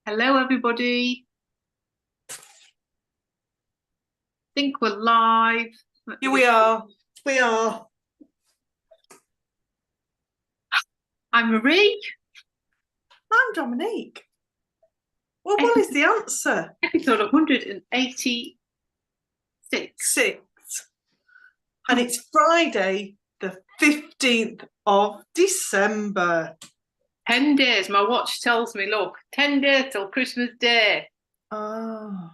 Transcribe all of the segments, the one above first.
Hello, everybody. I think we're live. Here we are. We are. I'm Marie. I'm Dominique. Well, what is the answer? Episode 186. Six. And it's Friday, the 15th of December. 10 days. My watch tells me, look, 10 days till Christmas Day. Oh.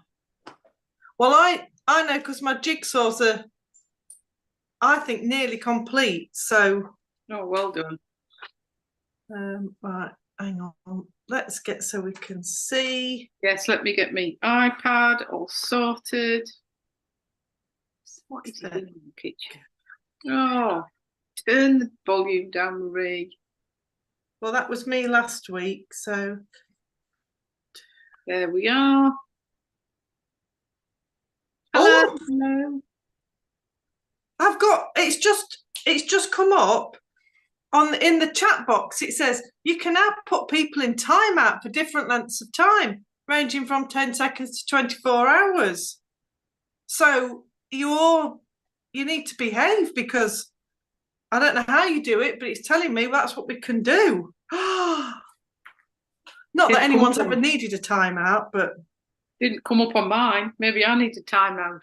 Well, I know because my jigsaws are, I think, nearly complete. So. Oh, well done. Right, hang on. Let's get so we can see. Yes, let me get my iPad all sorted. What is it in the kitchen? Oh, turn the volume down, Marie. Well, that was me last week, so. There we are. Hello. Hello. I've got, it's just come up in the chat box. It says you can now put people in timeout for different lengths of time, ranging from 10 seconds to 24 hours. So you need to behave, because I don't know how you do it, but it's telling me that's what we can do. Not that anyone's ever needed a timeout, but didn't come up on mine. Maybe I need a timeout.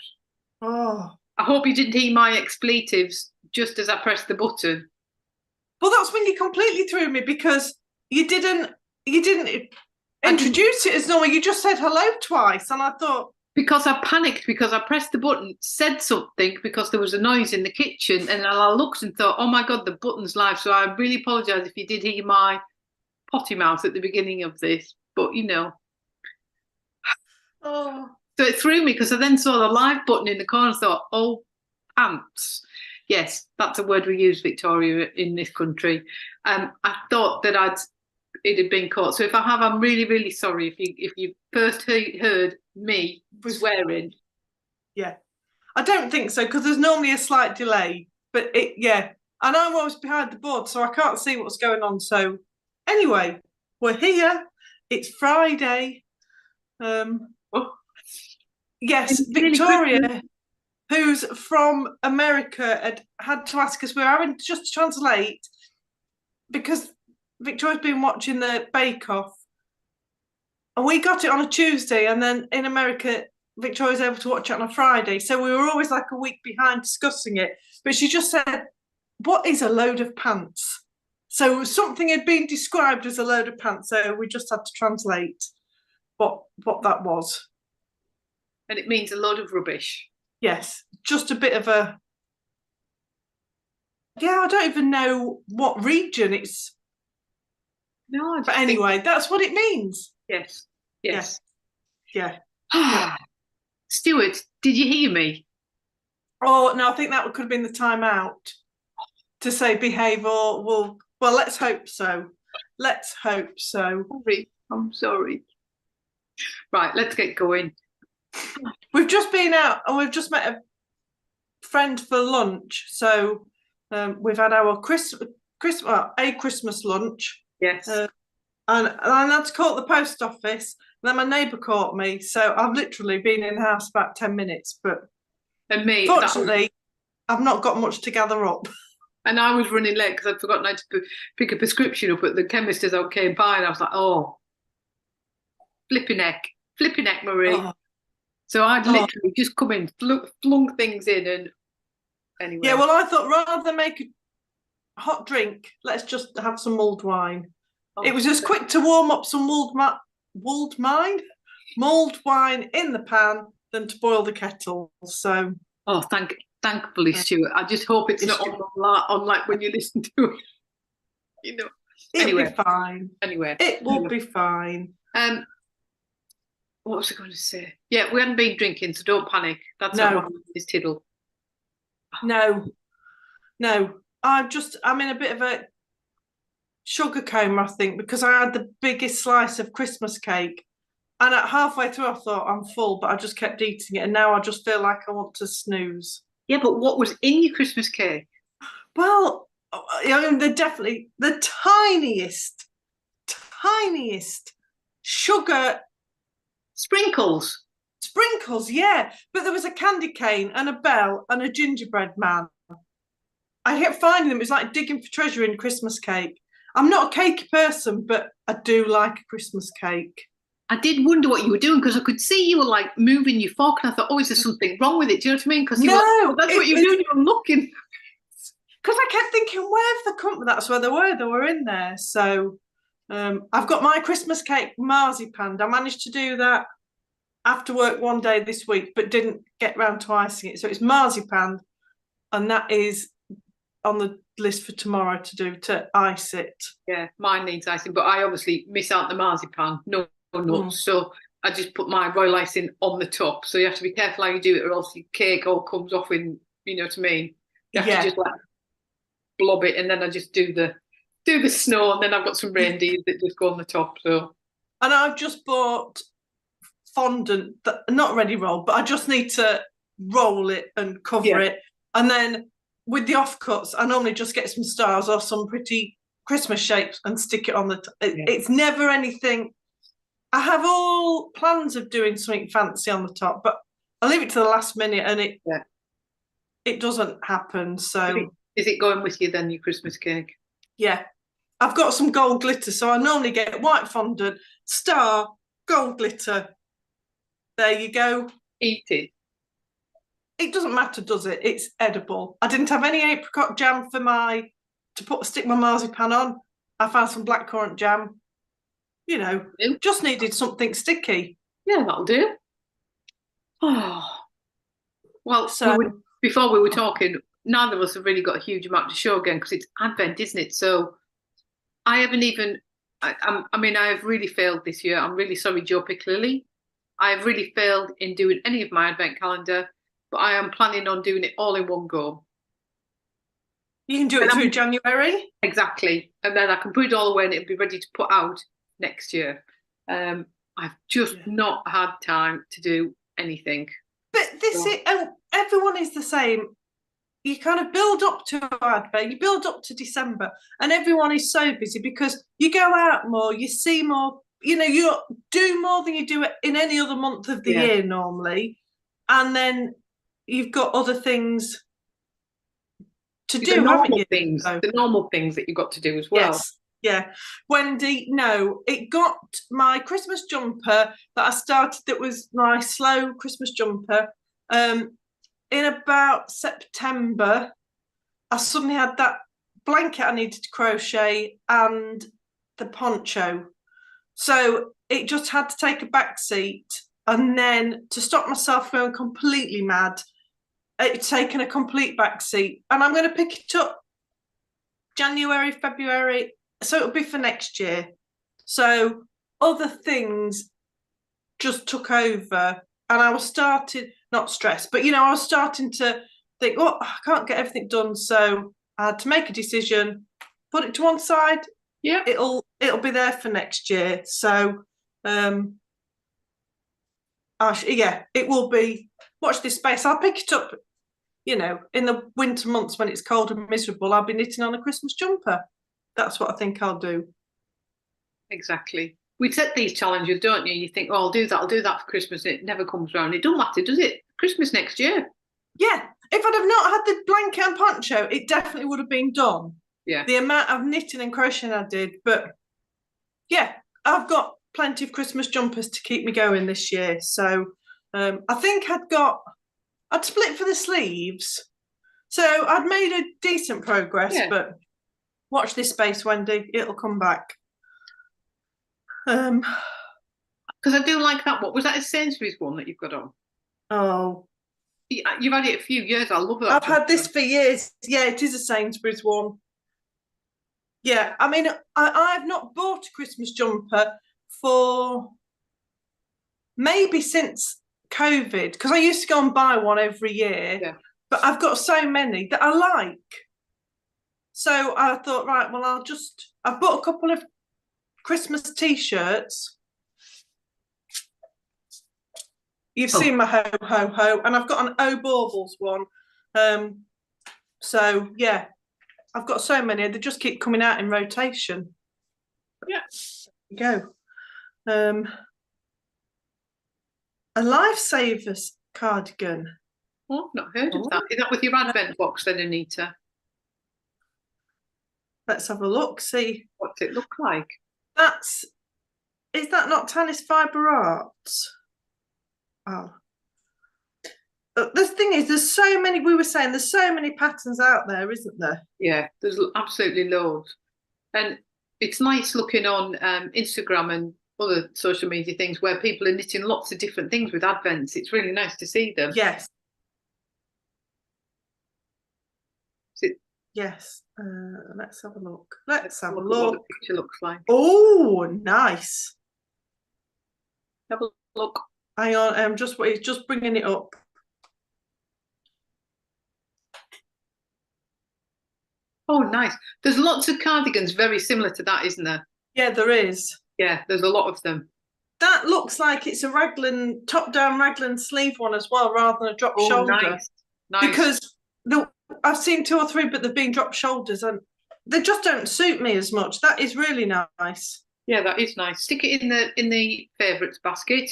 Oh, I hope you didn't hear my expletives just as I pressed the button. Well, that's when you completely threw me, because you didn't introduce it as normal. You just said hello twice, and I thought, because I panicked, because I pressed the button, said something because there was a noise in the kitchen, and I looked and thought, oh my God, the button's live. So I really apologise if you did hear my potty mouth at the beginning of this, but you know. Oh. So it threw me, because I then saw the live button in the corner and thought, oh, pants. Yes, that's a word we use, Victoria, in this country. I thought that it had been caught. So if I have, I'm really, really sorry if you first heard me swearing. Yeah, I don't think so, because there's normally a slight delay. But and I'm always behind the board, so I can't see what's going on. So anyway, we're here. It's Friday. Yes, Victoria, who's from America, had to ask us. We're having to just translate, because Victoria's been watching the Bake Off, and we got it on a Tuesday, and then in America, Victoria's able to watch it on a Friday. So we were always like a week behind discussing it. But she just said, what is a load of pants? So something had been described as a load of pants. So we just had to translate what that was. And it means a load of rubbish. Yes, just a bit of a... Yeah, I don't even know what region it's... No, but anyway, that's what it means. Yes. Yes. Yeah. Stuart, did you hear me? Oh, no, I think that could have been the timeout to say behave, or well, let's hope so. Let's hope so. I'm sorry. Right, let's get going. We've just been out and we've just met a friend for lunch. So we've had our Christmas lunch. Yes. And I had to call the post office. And then my neighbour caught me. So I've literally been in the house about 10 minutes. And me, fortunately, I've not got much to gather up. And I was running late because I'd forgotten I had to pick a prescription up at the chemist as I came by. And I was like, oh, flipping neck, Marie. Oh. So I'd literally just come in, flung things in, and anyway. Yeah, well, I thought rather than make a hot drink, let's just have some mulled wine. Oh, it was just quick to warm up some mulled wine in the pan than to boil the kettle. So thankfully, Stuart. I just hope it's not on like when you listen to it. You know. It'll be fine. Anyway, it will be fine. What was I going to say? Yeah, we hadn't been drinking, so don't panic. That's not this tiddle. No. I'm in a bit of a sugar coma, I think, because I had the biggest slice of Christmas cake, and at halfway through I thought I'm full, but I just kept eating it, and now I just feel like I want to snooze. Yeah, but what was in your Christmas cake? Well, I mean, they're definitely the tiniest sugar Sprinkles. sprinkles, yeah. But there was a candy cane and a bell and a gingerbread man. I kept finding them. It was like digging for treasure in Christmas cake. I'm not a cakey person, but I do like a Christmas cake. I did wonder what you were doing because I could see you were like moving your fork, and I thought, oh, is there something wrong with it? Do you know what I mean? Because that's what you're doing. You're looking. Because I kept thinking, where have they come from? That's where they were. They were in there. So I've got my Christmas cake marzipan. I managed to do that after work one day this week, but didn't get round to icing it. So it's marzipan, and that is on the list for tomorrow to ice it. Yeah, mine needs icing, but I obviously miss out the marzipan. No nuts, so I just put my royal icing on the top. So you have to be careful how you do it, or else your cake all comes off in. You know what I mean? You have to just like blob it, and then I just do the snow, and then I've got some reindeers that just go on the top. So, and I've just bought fondant, not ready rolled, but I just need to roll it and cover it, and then with the offcuts, I normally just get some stars or some pretty Christmas shapes and stick it on the top. It's never anything. I have all plans of doing something fancy on the top, but I leave it to the last minute, and it doesn't happen. So is it going with you then, your Christmas cake? Yeah, I've got some gold glitter, so I normally get white fondant, star, gold glitter. There you go. Eat it. It doesn't matter, does it? It's edible. I didn't have any apricot jam to stick my marzipan on. I found some blackcurrant jam. You know, just needed something sticky. Yeah, that'll do. Oh, well, before we were talking, neither of us have really got a huge amount to show again because it's Advent, isn't it? So I haven't even. I mean, I have really failed this year. I'm really sorry, Joe Picklilly. I have really failed in doing any of my Advent calendar. But I am planning on doing it all in one go. You can do it through January. Exactly. And then I can put it all away and it'll be ready to put out next year. I've just not had time to do anything. But everyone is the same. You kind of build up to Advent, you build up to December, and everyone is so busy because you go out more, you see more, you know, you do more than you do in any other month of the year normally. And then you've got other things to do. The normal things that you've got to do as well. Yes, yeah. Wendy, no, it got my Christmas jumper that I started. That was my slow Christmas jumper. In about September, I suddenly had that blanket I needed to crochet and the poncho, so it just had to take a back seat. And then to stop myself going completely mad, it's taken a complete backseat. And I'm going to pick it up January, February. So it'll be for next year. So other things just took over. And I was not stressed, but, you know, I was starting to think, oh, I can't get everything done. So I had to make a decision, put it to one side. Yeah. It'll be there for next year. So, it will be. Watch this space. I'll pick it up, you know, in the winter months when it's cold and miserable. I'll be knitting on a Christmas jumper. That's what I think I'll do. Exactly. We set these challenges, don't you? You think, oh, I'll do that for Christmas. And it never comes around. It don't matter, does it? Christmas next year. Yeah. If I'd have not had the blanket and poncho, it definitely would have been done. Yeah. The amount of knitting and crocheting I did. But yeah, I've got plenty of Christmas jumpers to keep me going this year. So I think I'd split for the sleeves. So I'd made a decent progress, but watch this space, Wendy. It'll come back. Because I do like that. What was that, a Sainsbury's one that you've got on? Oh. You've had it a few years. I love that. I've had this for years. Yeah, it is a Sainsbury's one. Yeah, I mean, I've not bought a Christmas jumper for maybe since COVID, because I used to go and buy one every year, but I've got so many that I like. So I thought, right, well, I've bought a couple of Christmas T-shirts. You've seen my ho, ho, ho, and I've got an O Baubles one. So, yeah, I've got so many. They just keep coming out in rotation. Yeah. There you go. A Lifesavers cardigan. Oh, I've not heard of that. Is that with your advent box then, Anita? Let's have a look, see. What's it look like? Is that not Tanis Fibre Arts? Oh. The thing is, there's so many, we were saying, there's so many patterns out there, isn't there? Yeah, there's absolutely loads. And it's nice looking on Instagram and other social media things where people are knitting lots of different things with advents. It's really nice to see them. Yes. Yes. Let's have a look. Let's have a look. What the picture looks like. Oh, nice. Have a look. Hang on, just bringing it up. Oh, nice. There's lots of cardigans very similar to that, isn't there? Yeah, there is. Yeah, there's a lot of them. That looks like it's a raglan, top-down raglan sleeve one as well, rather than a drop shoulder. Nice. Nice. Because I've seen 2 or 3, but they've been drop shoulders, and they just don't suit me as much. That is really nice. Yeah, that is nice. Stick it in the favourites basket.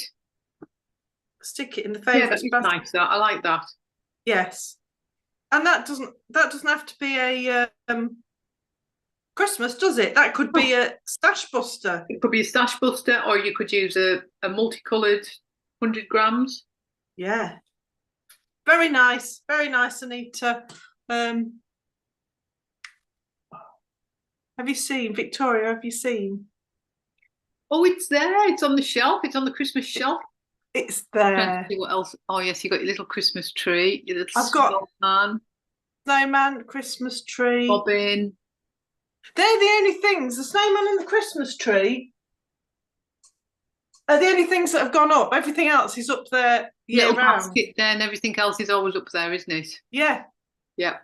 Stick it in the favourites basket. Nice. That I like that. Yes, and that doesn't have to be a Christmas, does it? That could be a stash buster. It could be a stash buster, or you could use a multicoloured 100 grams. Yeah. Very nice, Anita. Have you seen, Victoria? Have you seen? Oh, it's there. It's on the shelf. It's on the Christmas shelf. It's there. See what else? Oh, yes, you got your little Christmas tree. Your little I've got snowman, Christmas tree, bobbin. They're the only things. The snowman and the Christmas tree are the only things that have gone up. Everything else is up there year round. Basket there, and everything else is always up there, isn't it? Yeah. Yeah.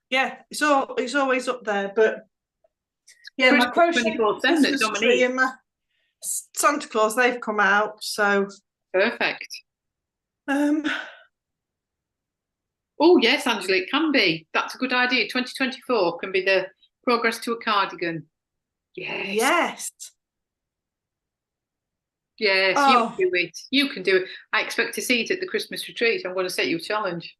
Yeah. It's always up there. But yeah, my crochet Christmas tree and my Santa Claus, they've come out. So perfect. Oh yes, Angela, it can be. That's a good idea. 2024 can be the progress to a cardigan. Yes. Yes, oh. You can do it. You can do it. I expect to see it at the Christmas retreat. I'm going to set you a challenge.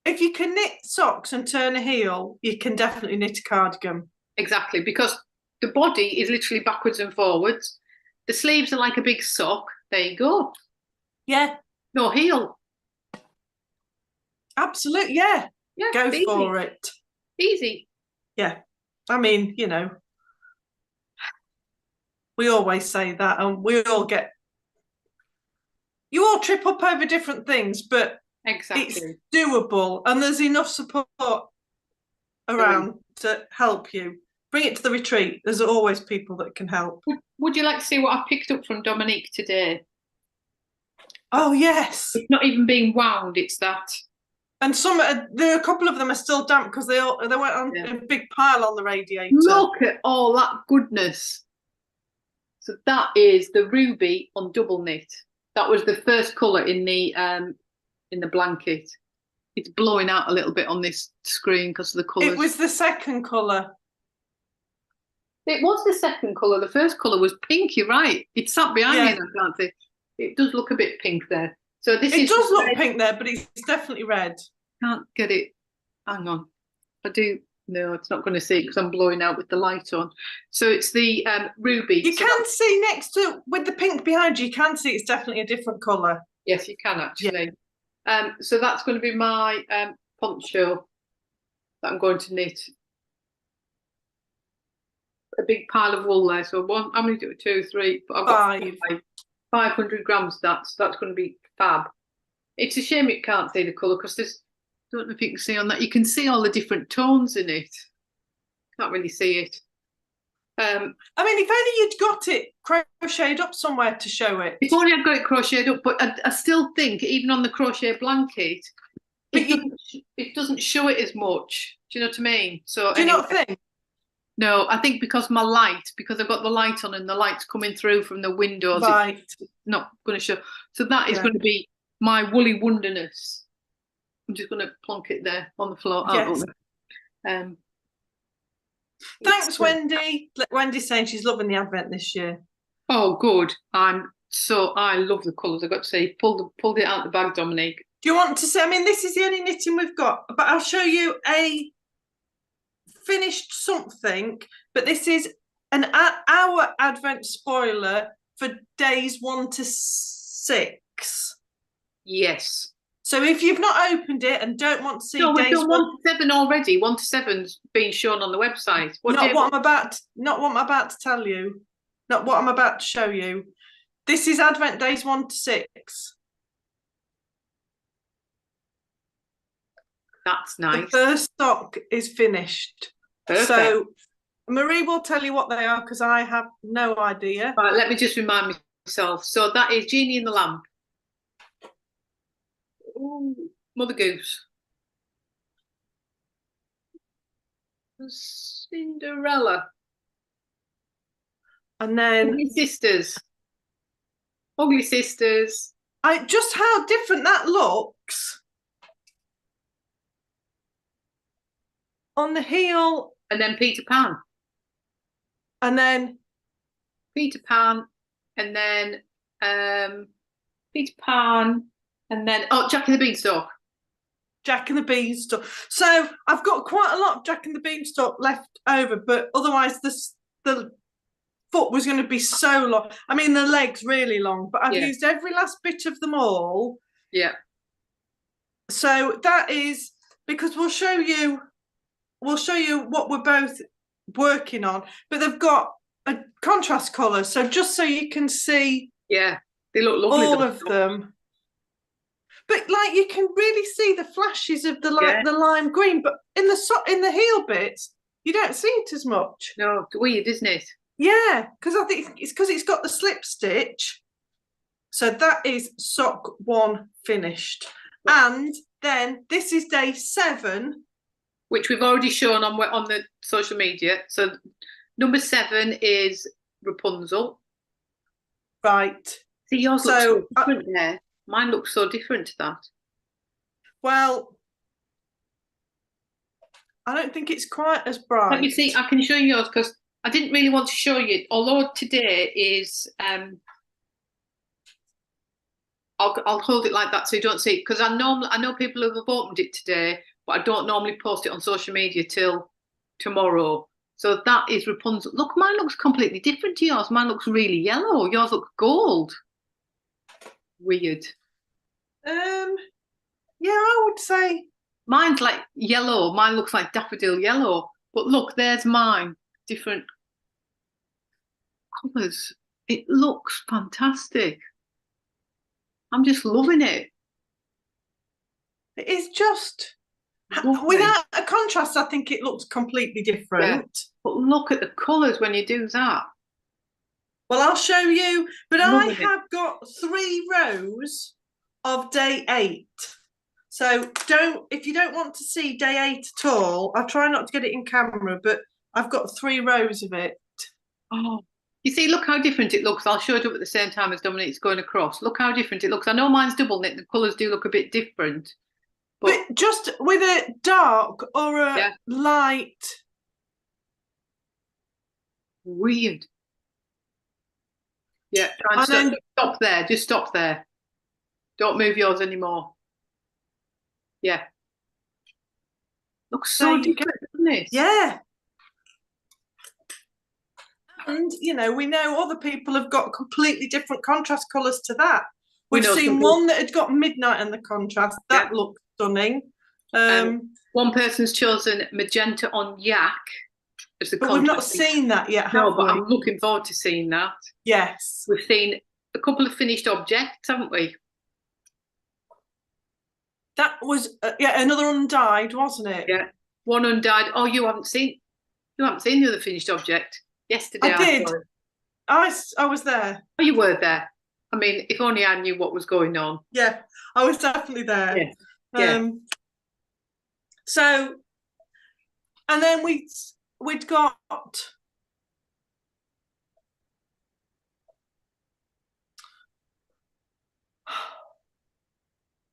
If you can knit socks and turn a heel, you can definitely knit a cardigan. Exactly, because the body is literally backwards and forwards. The sleeves are like a big sock. There you go. Yeah. No heel. Absolutely, yeah. Yeah, go for it. Easy. Yeah. I mean, we always say that, and you all trip up over different things, but exactly, it's doable, and there's enough support around to help you. Bring it to the retreat. There's always people that can help. Would you like to see what I picked up from Dominique today? Oh, yes. It's not even being wound, it's that. And there are a couple of them are still damp because they went on a big pile on the radiator. Look at all that goodness. So that is the ruby on double knit. That was the first colour in the blanket. It's blowing out a little bit on this screen because of the colours. It was the second colour. It was the second colour. The first colour was pink. You're right. It's sat behind me. I can't see. It does look a bit pink there. So this it does look pink there, but it's definitely red. Can't get it. Hang on. I do. No, it's not going to see it because I'm blowing out with the light on. So it's the ruby. You can see next to, with the pink behind you, you can see it's definitely a different colour. Yes, you can actually. Yeah. So that's going to be my poncho that I'm going to knit. A big pile of wool there. So one, how many do it? 2, 3, I've got 500 grams. That's going to be fab. It's a shame you can't see the colour because there's, I don't know if you can see on that. You can see all the different tones in it. Can't really see it. I mean, if only you'd got it crocheted up somewhere to show it. If only I'd got it crocheted up, but I still think even on the crochet blanket, it doesn't show it as much. Do you know what I mean? So do you not think? No, I think because I've got the light on and the light's coming through from the windows, it's not going to show. So that is going to be my woolly wonderness. I'm just going to plonk it there on the floor. Yes. Thanks, Wendy. Wendy's saying she's loving the Advent this year. Oh, good. I love the colours. I've got to say, pulled it out the bag, Dominique. Do you want to say? I mean, this is the only knitting we've got, but I'll show you a finished something. But this is our advent spoiler for days 1 to 6. Yes. So if you've not opened it and don't want to see we've days done 1 to 7 already. 1 to 7's been shown on the website. Not what I'm about to tell you. Not what I'm about to show you. This is Advent days 1 to 6. That's nice. The first stock is finished. Perfect. So Marie will tell you what they are because I have no idea. Right, let me just remind myself. So that is Genie in the Lamp. Ooh, Mother Goose. Cinderella. And then Ugly Sisters. Ugly Sisters. Just how different that looks. On the heel. And then Peter Pan. And then Peter Pan. And then Peter Pan. And then Jack and the Beanstalk. Jack and the Beanstalk. So I've got quite a lot of Jack and the Beanstalk left over, but otherwise the foot was going to be so long. I mean, the leg's really long, but I've used every last bit of them all. Yeah. So that is because we'll show you what we're both working on, but they've got a contrast colour. So just so you can see, yeah, they look lovely. All of them. But like you can really see the flashes of the lime green, but in the heel bits, you don't see it as much. No, it's weird, isn't it? Yeah, because I think it's because it's got the slip stitch. So that is sock 1 finished. And then this is day 7. Which we've already shown on the social media. So number 7 is Rapunzel. Right. See, yours looks so different there. Mine looks so different to that. Well, I don't think it's quite as bright. Let me see. I can show you yours because I didn't really want to show you. Although today is, I'll hold it like that so you don't see it. Because I know people have opened it today, but I don't normally post it on social media till tomorrow. So that is Rapunzel. Look, mine looks completely different to yours. Mine looks really yellow. Yours looks gold. Weird. Yeah, I would say mine's like yellow. Mine looks like daffodil yellow. But look, there's mine. Different colours. It looks fantastic. I'm just loving it. It is just lovely. Without a contrast. I think it looks completely different. Yeah. But look at the colours when you do that. Well, I'll show you. But I have got 3 rows of day 8. So if you don't want to see day 8 at all, I'll try not to get it in camera, but I've got 3 rows of it. Oh, you see, look how different it looks. I'll show it up at the same time as Dominique's going across. Look how different it looks. I know mine's double knit. The colours do look a bit different. But just with a dark or a light. Weird. Yeah, stop there. Just stop there. Don't move yours anymore. Yeah. Looks so different, doesn't it? Yeah. And, you know, we know other people have got completely different contrast colours to that. We've seen one that had got midnight in the contrast. That looks stunning. One person's chosen magenta on yak as the contrast. We've not seen that yet, have No, but I'm looking forward to seeing that. Yes. We've seen a couple of finished objects, haven't we? That was another undyed, wasn't it? Yeah, one undyed. Oh, you haven't seen the other finished object yesterday. I did. I was there. Oh, you were there. I mean, if only I knew what was going on. Yeah, I was definitely there. Yeah. Yeah. So, and then we'd got.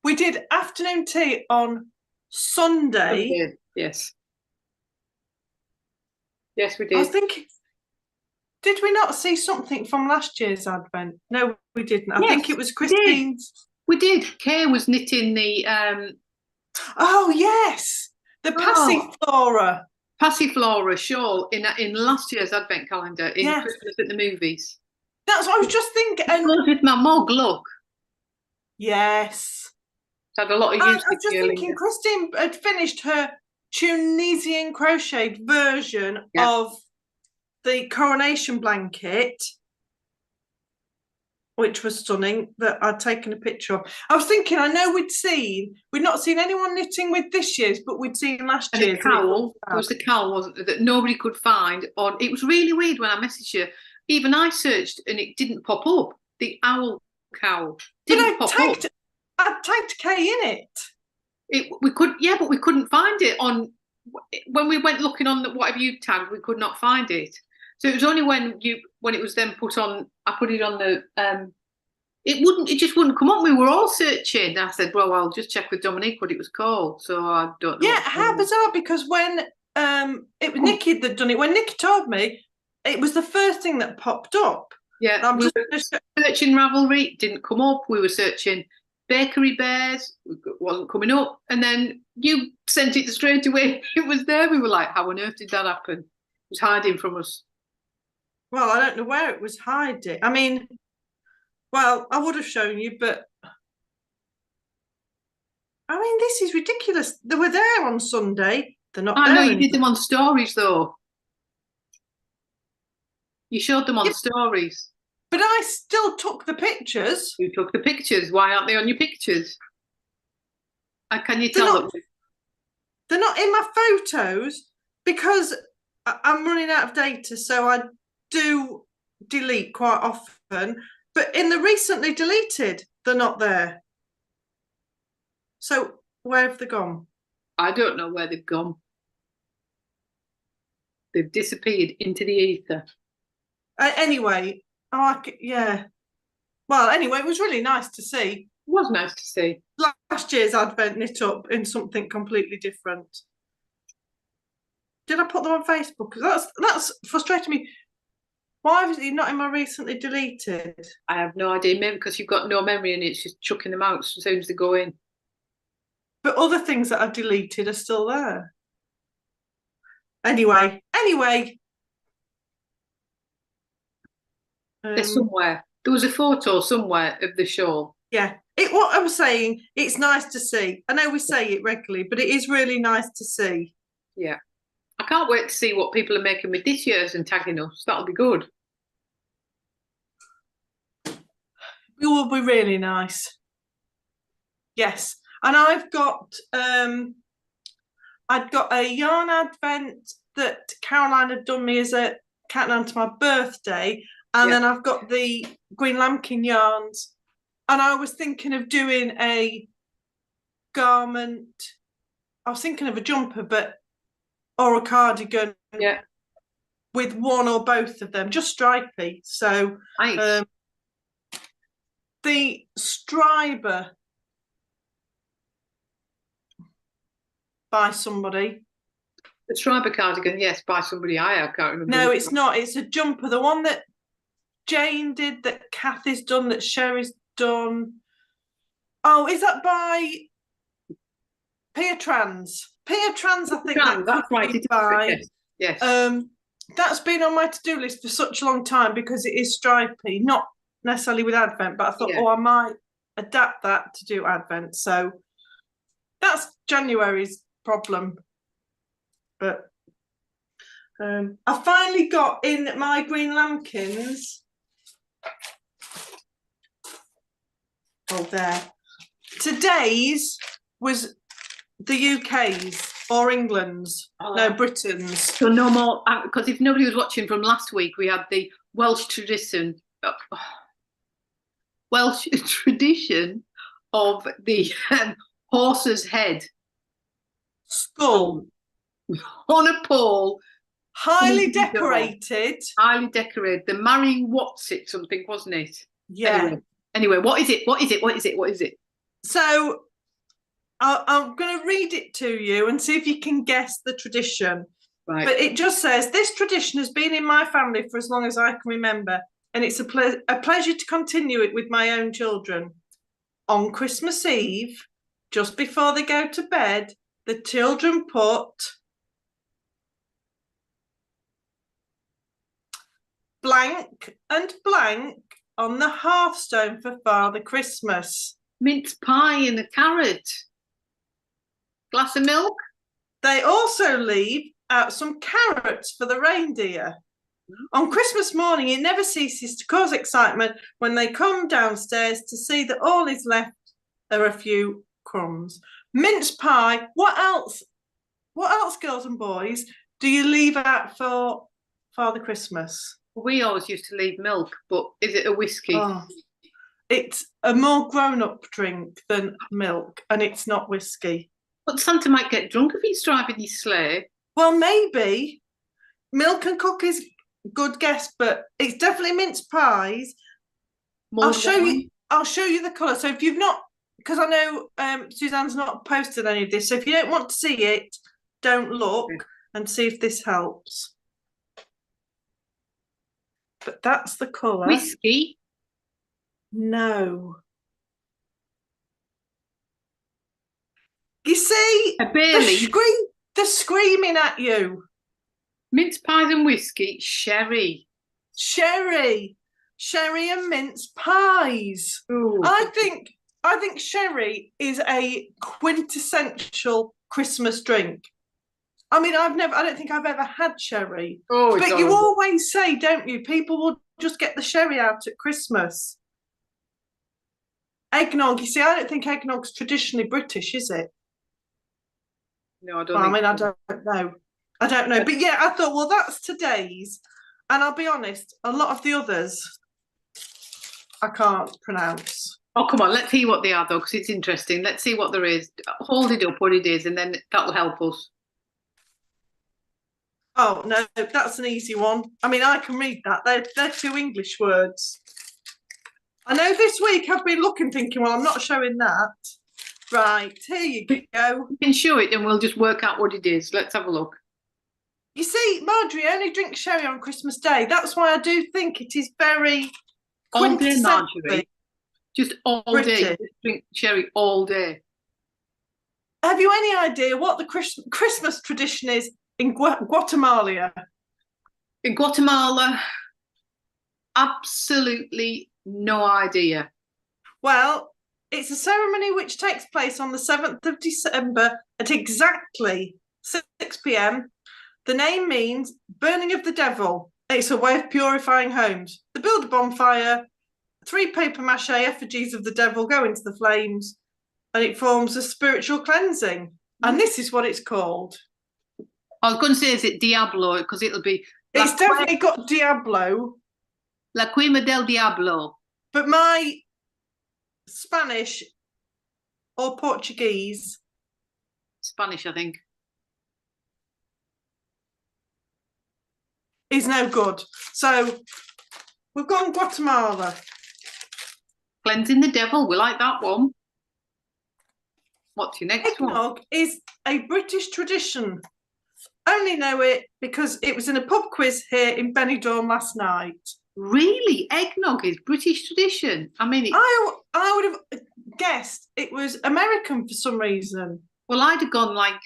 We did afternoon tea on Sunday. Yes. Yes, we did. I was thinking, Did we not see something from last year's Advent? No, we didn't. I think it was we did. Christine's. We did. Kay was knitting the Oh yes, the Passiflora. Passiflora shawl in last year's Advent calendar in Yes. Christmas at the movies. That's what I was just thinking. It goes with my mug, look. Yes. It's had a lot of use. I was just thinking Christine had finished her Tunisian crocheted version of the coronation blanket, which was stunning, that I'd taken a picture of. I was thinking, I know we'd not seen anyone knitting with this year's, but we'd seen last year's. The cowl, there was the cowl, wasn't there, that nobody could find. It was really weird when I messaged you. Even I searched and it didn't pop up. The owl cowl didn't pop up. I tagged Kay in it. We could, but we couldn't find it on. When we went looking on whatever you tagged, we could not find it. So it was only when it was then put on. I put it on the. It just wouldn't come up. We were all searching. I said, well, I'll just check with Dominique what it was called. So I don't know. Yeah, how bizarre, because when it was Nikki that done it. When Nikki told me, it was the first thing that popped up. Yeah, I'm we were searching Ravelry, didn't come up. We were searching Bakery Bears, wasn't coming up. And then you sent it straight away. It was there. We were like, how on earth did that happen? It was hiding from us. Well, I don't know where it was hiding. I mean, well, I would have shown you, but I mean, this is ridiculous. They were there on Sunday. They're not there. I know you did them on stories, though. You showed them on stories. But I still took the pictures. You took the pictures. Why aren't they on your pictures? Can you tell them? They're not in my photos because I'm running out of data, so I do delete quite often. But in the recently deleted, they're not there. So where have they gone? I don't know where they've gone. They've disappeared into the ether. Anyway, yeah. Well, anyway, it was really nice to see. It was nice to see. Last year's Advent knit up in something completely different. Did I put them on Facebook? That's frustrating me. Why was it not in my recently deleted? I have no idea. Maybe because you've got no memory and it's just chucking them out as soon as they go in. But other things that I deleted are still there. Anyway. There's somewhere. There was a photo somewhere of the show. Yeah. What I was saying, it's nice to see. I know we say it regularly, but it is really nice to see. Yeah. I can't wait to see what people are making with this year's and tagging us. That'll be good. It will be really nice. Yes. And I've got a yarn advent that Caroline had done me as a countdown to my birthday. And then I've got the Green Lambkin Yarns. And I was thinking of doing a garment. I was thinking of a jumper, or a cardigan. Yeah. With one or both of them, just stripy. So nice. The Striber by somebody. The Striber cardigan, yes, by somebody. I can't remember. No, it's not. It's a jumper. The one that Jane did, that Kathy's done, that Sherry's done. Oh, is that by Pia Trans? Pia Trans, I think. That's right. By, yes. That's been on my to-do list for such a long time because it is stripy, not necessarily with Advent, but I thought, I might adapt that to do Advent. So that's January's problem. But I finally got in my Green Lambkins. Oh, there. Today's was the UK's or England's, no, Britain's. So no more, because if nobody was watching from last week, we had the Welsh tradition of the horse's head. Skull. On a pole. Highly decorated. Highly decorated. The marrying what's it something, wasn't it? Yeah. Anyway, what is it? So I'm going to read it to you and see if you can guess the tradition. Right. But it just says, this tradition has been in my family for as long as I can remember, and it's a pleasure to continue it with my own children. On Christmas Eve, just before they go to bed, the children put blank and blank on the hearthstone for Father Christmas. Mince pie and a carrot. Glass of milk. They also leave out some carrots for the reindeer. On Christmas morning, it never ceases to cause excitement when they come downstairs to see that all is left are a few crumbs. Mince pie. What else? What else, girls and boys, do you leave out for Father Christmas? We always used to leave milk, but is it a whiskey? Oh, it's a more grown-up drink than milk, and it's not whiskey. But Santa might get drunk if he's driving his sleigh. Well, maybe. Milk and cookies, good guess, but it's definitely mince pies. I'll show you the colour. So if you've not, because I know Suzanne's not posted any of this, so if you don't want to see it, don't look and see if this helps. But that's the colour. Whiskey? No. You see, they're screaming at you. Mince pies and whiskey, sherry. Sherry and mince pies. Ooh. I think sherry is a quintessential Christmas drink. I mean, I don't think I've ever had sherry. Oh, but you always say, don't you? People will just get the sherry out at Christmas. Eggnog, you see, I don't think eggnog's traditionally British, is it? No, I don't think I don't know. I don't know. But yeah, I thought, well, that's today's. And I'll be honest, a lot of the others I can't pronounce. Oh, come on, let's hear what they are, though, because it's interesting. Let's see what there is. Hold it up, what it is, and then that'll help us. Oh, no, that's an easy one. I mean, I can read that. They're two English words. I know this week I've been looking, thinking, well, I'm not showing that. Right, here you go. You can show it and we'll just work out what it is. Let's have a look. You see, Marjorie only drinks sherry on Christmas Day. That's why I do think it is very all day, Marjorie. Just all British. Day. Just drink sherry all day. Have you any idea what the Christmas tradition is in Guatemala? In Guatemala, absolutely no idea. Well, it's a ceremony which takes place on the 7th of December at exactly 6 p.m. The name means burning of the devil. It's a way of purifying homes. They build a bonfire, 3 paper mache effigies of the devil go into the flames, and it forms a spiritual cleansing. And this is what it's called. I was going to say, is it Diablo? Because it'll be... It's definitely got Diablo. La Quima del Diablo. But my Spanish or Portuguese... Spanish, I think. Is no good. So we've gone Guatemala. Cleansing the devil. We like that one. What's your next one? Eggnog is a British tradition. Only know it because it was in a pub quiz here in Benidorm last night. Really? Eggnog is British tradition? I mean... I would have guessed it was American for some reason. Well, I'd have gone like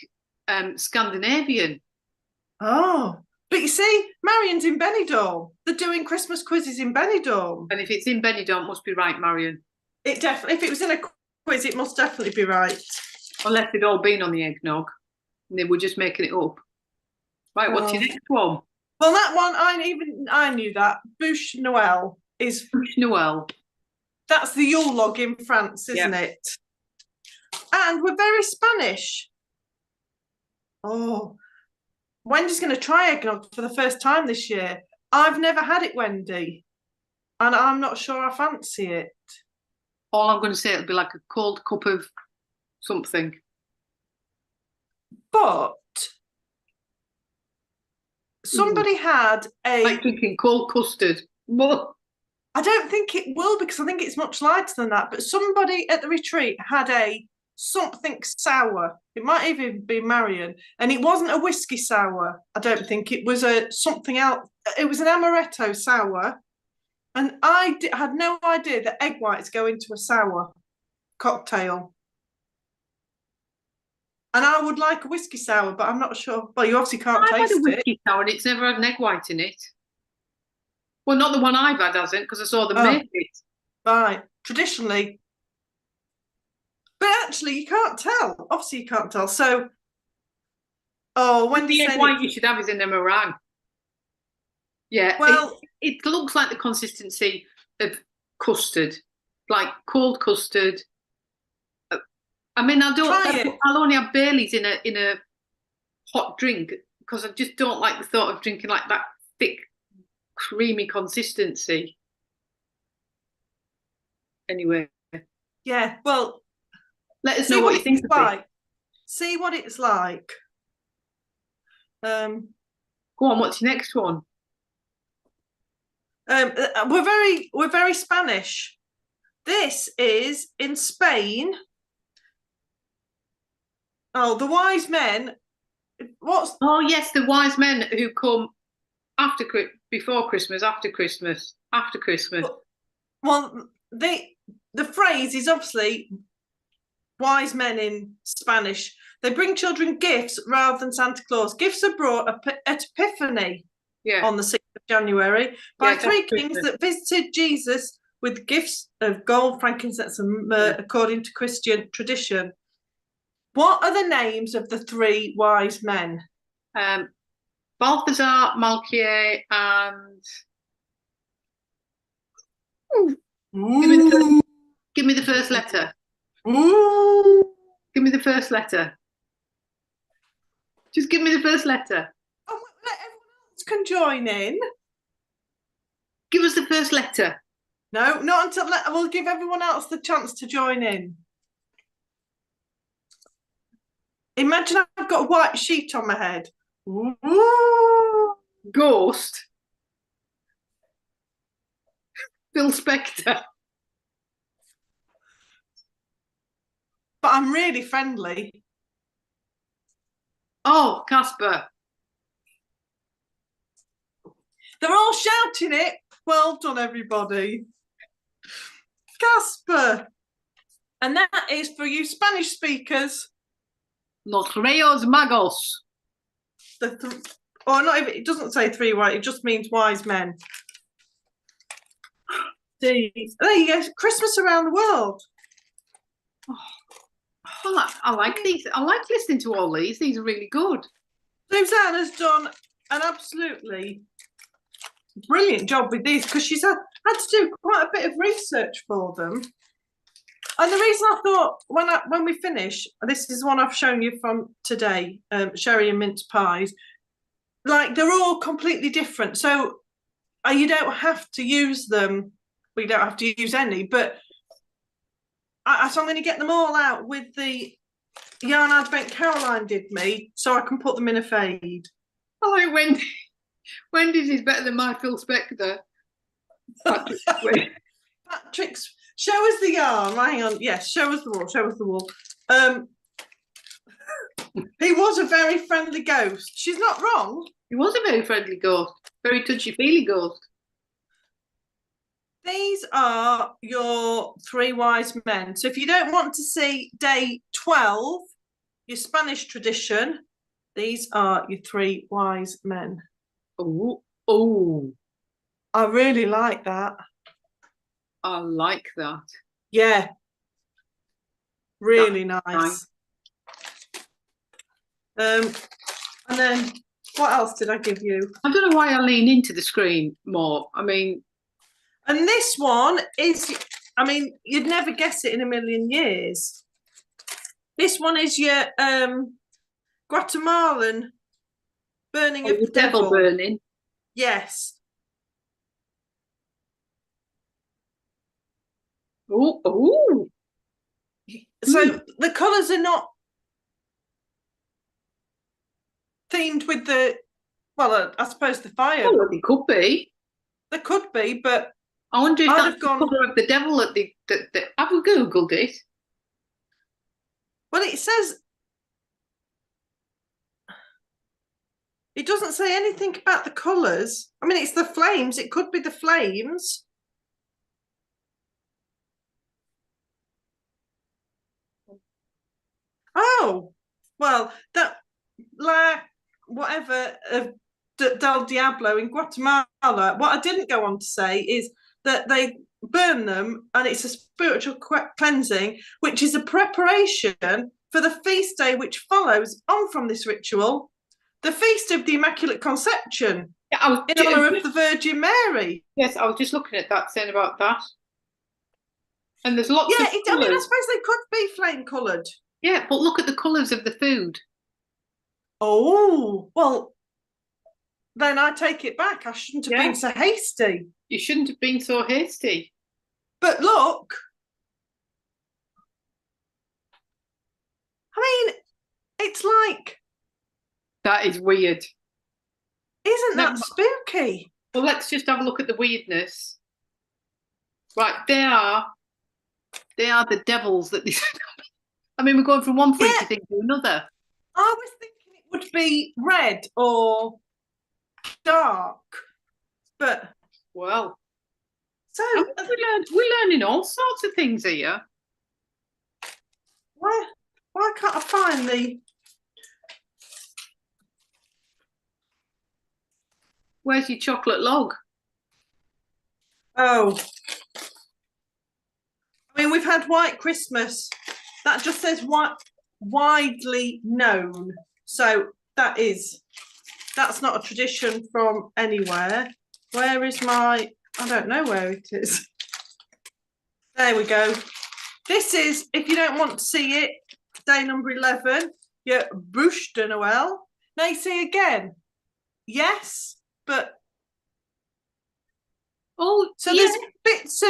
Scandinavian. Oh. But you see, Marion's in Benidorm. They're doing Christmas quizzes in Benidorm. And if it's in Benidorm, it must be right, Marion. It definitely. If it was in a quiz, it must definitely be right. Unless they'd all been on the eggnog, and they were just making it up. Right, what's your next one? Well, that one I knew that. Bûche Noël is Bûche Noël. That's the Yule log in France, isn't it? And we're very Spanish. Oh. Wendy's going to try eggnog for the first time this year. I've never had it, Wendy, and I'm not sure I fancy it. All I'm going to say, it'll be like a cold cup of something. But somebody had a... Like drinking cold custard. I don't think it will, because I think it's much lighter than that. But somebody at the retreat had a something sour. It might even be Marion. And it wasn't a whiskey sour, I don't think. It was something else. It was an amaretto sour. And I had no idea that egg whites go into a sour cocktail. And I would like a whiskey sour, but I'm not sure. Well, you obviously can't taste it. I've had a whiskey sour and it's never had an egg white in it. Well, not the one I've had, hasn't, because I saw them make it. Right. Traditionally. But actually, you can't tell. Obviously, you can't tell. So, when the egg white you should have is in a meringue. Yeah. Well, it looks like the consistency of custard, like cold custard. I mean, I'll only have Baileys in a hot drink because I just don't like the thought of drinking like that thick, creamy consistency. Anyway. Yeah, well, let us know what you think of it. See what it's like. Go on, what's your next one? We're very Spanish. This is in Spain. Oh, the wise men. Oh yes, the wise men who come before Christmas, after Christmas, after Christmas. Well, the phrase is obviously wise men in Spanish. They bring children gifts rather than Santa Claus. Gifts are brought at Epiphany on the 6th of January by three kings that visited Jesus with gifts of gold, frankincense, and myrrh, according to Christian tradition. What are the names of the three wise men? Balthazar, Melchior, and give me the first letter. Give me the first letter. Just give me the first letter. Oh, let everyone else can join in. Give us the first letter. No, not until we'll give everyone else the chance to join in. Imagine I've got a white sheet on my head. Ooh. Ghost. Phil Spector. But I'm really friendly. Oh, Casper. They're all shouting it. Well done, everybody. Casper. And that is for you Spanish speakers. Los Reyes Magos. Not even, it doesn't say three white, it just means wise men. There you go, Christmas around the world. Oh, I like these. I like listening to all these. These are really good. Suzanne has done an absolutely brilliant job with these because she's had to do quite a bit of research for them. And the reason I thought when we finish, this is one I've shown you from today, sherry and mince pies. Like they're all completely different, so you don't have to use them. We don't have to use any, but so I'm going to get them all out with the yarn advent Caroline did me, so I can put them in a fade. I like Wendy's is better than my Phil Spector. Patrick's. Show us the yarn. Hang on. Yes, show us the wool. Show us the wool. He was a very friendly ghost. She's not wrong. He was a very friendly ghost. Very touchy-feely ghost. These are your three wise men. So if you don't want to see day 12, your Spanish tradition, these are your three wise men. Oh. I really like that. I like that. Yeah. Really nice. And then what else did I give you? I don't know why I lean into the screen more. I mean, and this one is, I mean, you'd never guess it in a million years. This one is your Guatemalan burning of the devil. Burning. Yes. Oh. So the colours are not themed with the, well, I suppose the fire. Oh, they could be. They could be, but I wonder if that's the colour of the devil at the have we Googled it? Well, it doesn't say anything about the colours. I mean, it's the flames. It could be the flames. Oh, well, that whatever Del Diablo in Guatemala. What I didn't go on to say is that they burn them, and it's a spiritual cleansing, which is a preparation for the feast day which follows on from this ritual, the Feast of the Immaculate Conception, in honour of the Virgin Mary. Yes, I was just looking at that, saying about that. And there's lots of colours. I mean, I suppose they could be flame-coloured. Yeah, but look at the colours of the food. Oh, well, then I take it back. I shouldn't have been so hasty. You shouldn't have been so hasty. But look, I mean, it's like... That is weird. Isn't that spooky? Well, let's just have a look at the weirdness. Right, they are the devils that this... I mean, we're going from one freaky thing to another. I was thinking it would be red or dark, but... Well... So... We're learning all sorts of things here. Why can't I find the... Where's your chocolate log? Oh. I mean, we've had White Christmas. That just says widely known. So that's not a tradition from anywhere. Where is my... I don't know where it is. There we go. This is, if you don't want to see it, day number 11, your bûche de Noël. Now you see again. Yes, but... Oh, so there's bits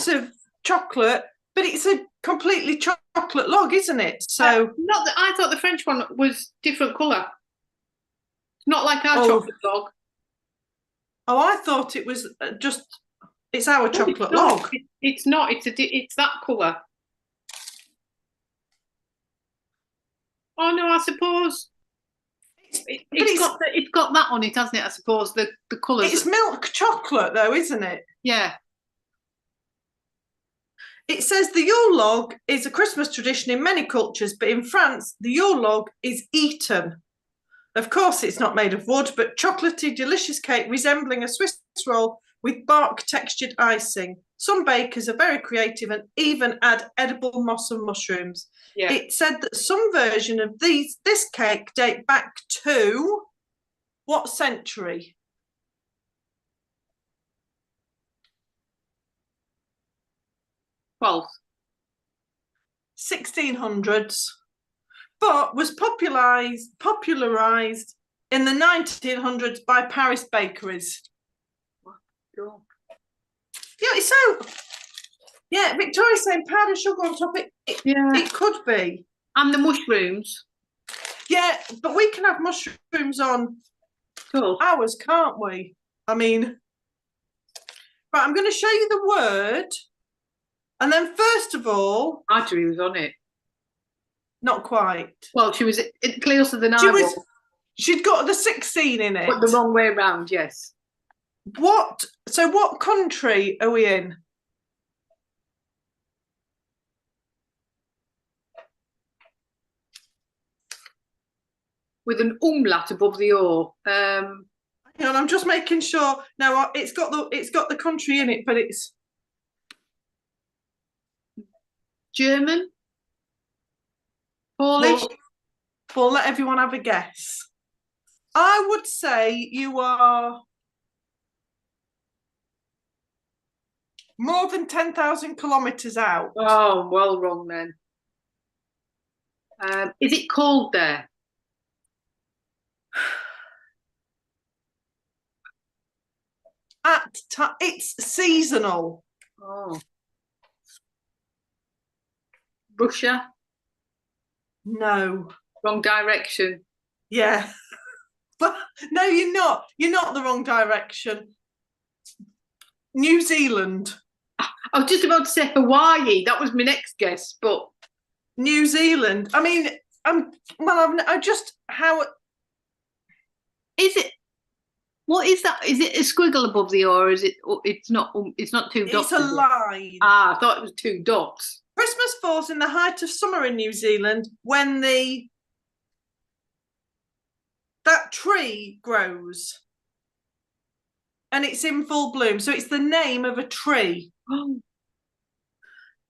of chocolate, but it's a completely chocolate log, isn't it? So not that I thought the French one was different colour. Not like our chocolate log. Oh, I thought it was it's our chocolate log. It's not. It's that colour. Oh no, I suppose it's got that on it, hasn't it? I suppose the colours. It's milk chocolate, though, isn't it? Yeah. It says the Yule log is a Christmas tradition in many cultures, but in France, the Yule log is eaten. Of course, it's not made of wood, but chocolatey, delicious cake resembling a Swiss roll with bark-textured icing. Some bakers are very creative and even add edible moss and mushrooms. Yeah. It said that some version of this cake date back to what century? 12th. 1600s, but was popularised in the 1900s by Paris bakeries. Cool. Yeah, so Victoria's saying powdered sugar on top. It could be. And the mushrooms. Yeah, but we can have mushrooms on ours, can't we? I mean, right, I'm going to show you the word. And then first of all... Marjorie was on it. Not quite. Well, she was closer than I was. She'd got the 16 in it. But the wrong way round, yes. What country are we in? With an umlaut above the O. Hang on, I'm just making sure. No, it's got the country in it, but it's German? Polish? Well, let everyone have a guess. I would say you are more than 10,000 kilometres out. Oh, well wrong then. Is it cold there? It's seasonal. Oh. Russia? No. Wrong direction. Yeah. But no, you're not. You're not the wrong direction. New Zealand. I was just about to say Hawaii. That was my next guess, but New Zealand. I mean, I just how Is it? What is that? Is it a squiggle above the O, or is it? It's not. It's not two dots. it's a line. Ah, I thought it was two dots. Christmas falls in the height of summer in New Zealand when that tree grows and it's in full bloom. So it's the name of a tree. Oh.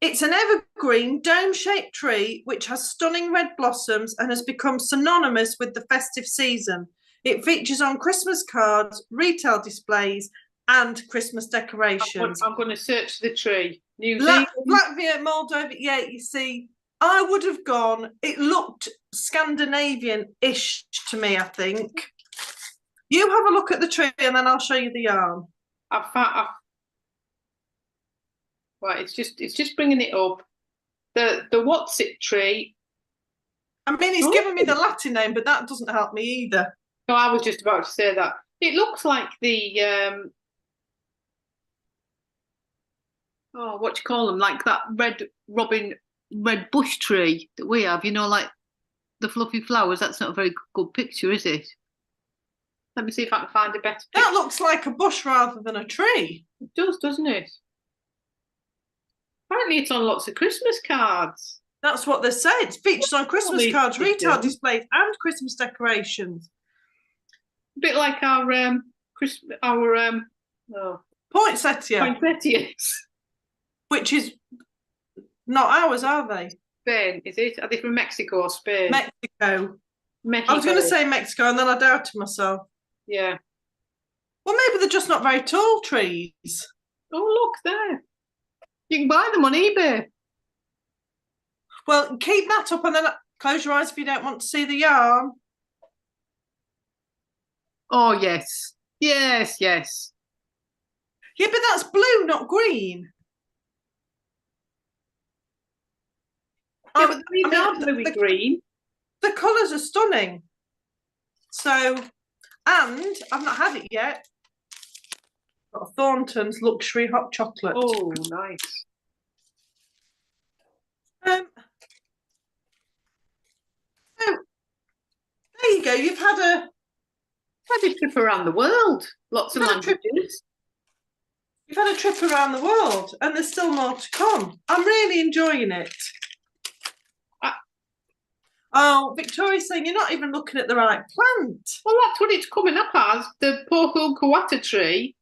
It's an evergreen dome-shaped tree which has stunning red blossoms and has become synonymous with the festive season. It features on Christmas cards, retail displays, and Christmas decorations. I'm going to search the tree. New Zealand. Latvia, Moldova. Yeah, you see, I would have gone. It looked Scandinavian-ish to me, I think. You have a look at the tree and then I'll show you the yarn. Right, it's just bringing it up. The what's it tree? I mean, it's given me the Latin name, but that doesn't help me either. No, I was just about to say that. It looks like the what do you call them? Like that red bush tree that we have. You know, like the fluffy flowers. That's not a very good picture, is it? Let me see if I can find a better picture. That looks like a bush rather than a tree. It does, doesn't it? Apparently, it's on lots of Christmas cards. That's what they said. It features on Christmas cards, retail displays, and Christmas decorations. A bit like our poinsettias, which is not ours, are they? Spain, is it? Are they from Mexico or Spain? Mexico. I was going to say Mexico, and then I doubted myself. Yeah. Well, maybe they're just not very tall trees. Oh, look there. You can buy them on eBay. Well, keep that up and then close your eyes if you don't want to see the yarn. Oh, yes. Yes, yes. Yeah, but that's blue, not green. Yeah, but these are bluey green. The colours are stunning. So, and I've not had it yet. Got Thornton's luxury hot chocolate. Oh, nice. So there you go. You've had a trip around the world. Lots of languages. You've had a trip around the world, and there's still more to come. I'm really enjoying it. Oh, Victoria's saying you're not even looking at the right plant. Well, that's what it's coming up as, the Pohulkawata tree.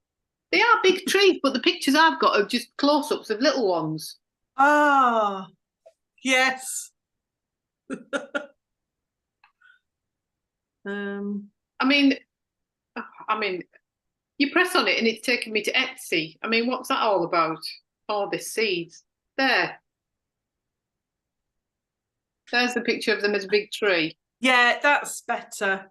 They are big trees, but the pictures I've got are just close-ups of little ones. Ah, yes. I mean, you press on it and it's taking me to Etsy. I mean, what's that all about? All the seeds. There. There's the picture of them as a big tree. Yeah, that's better.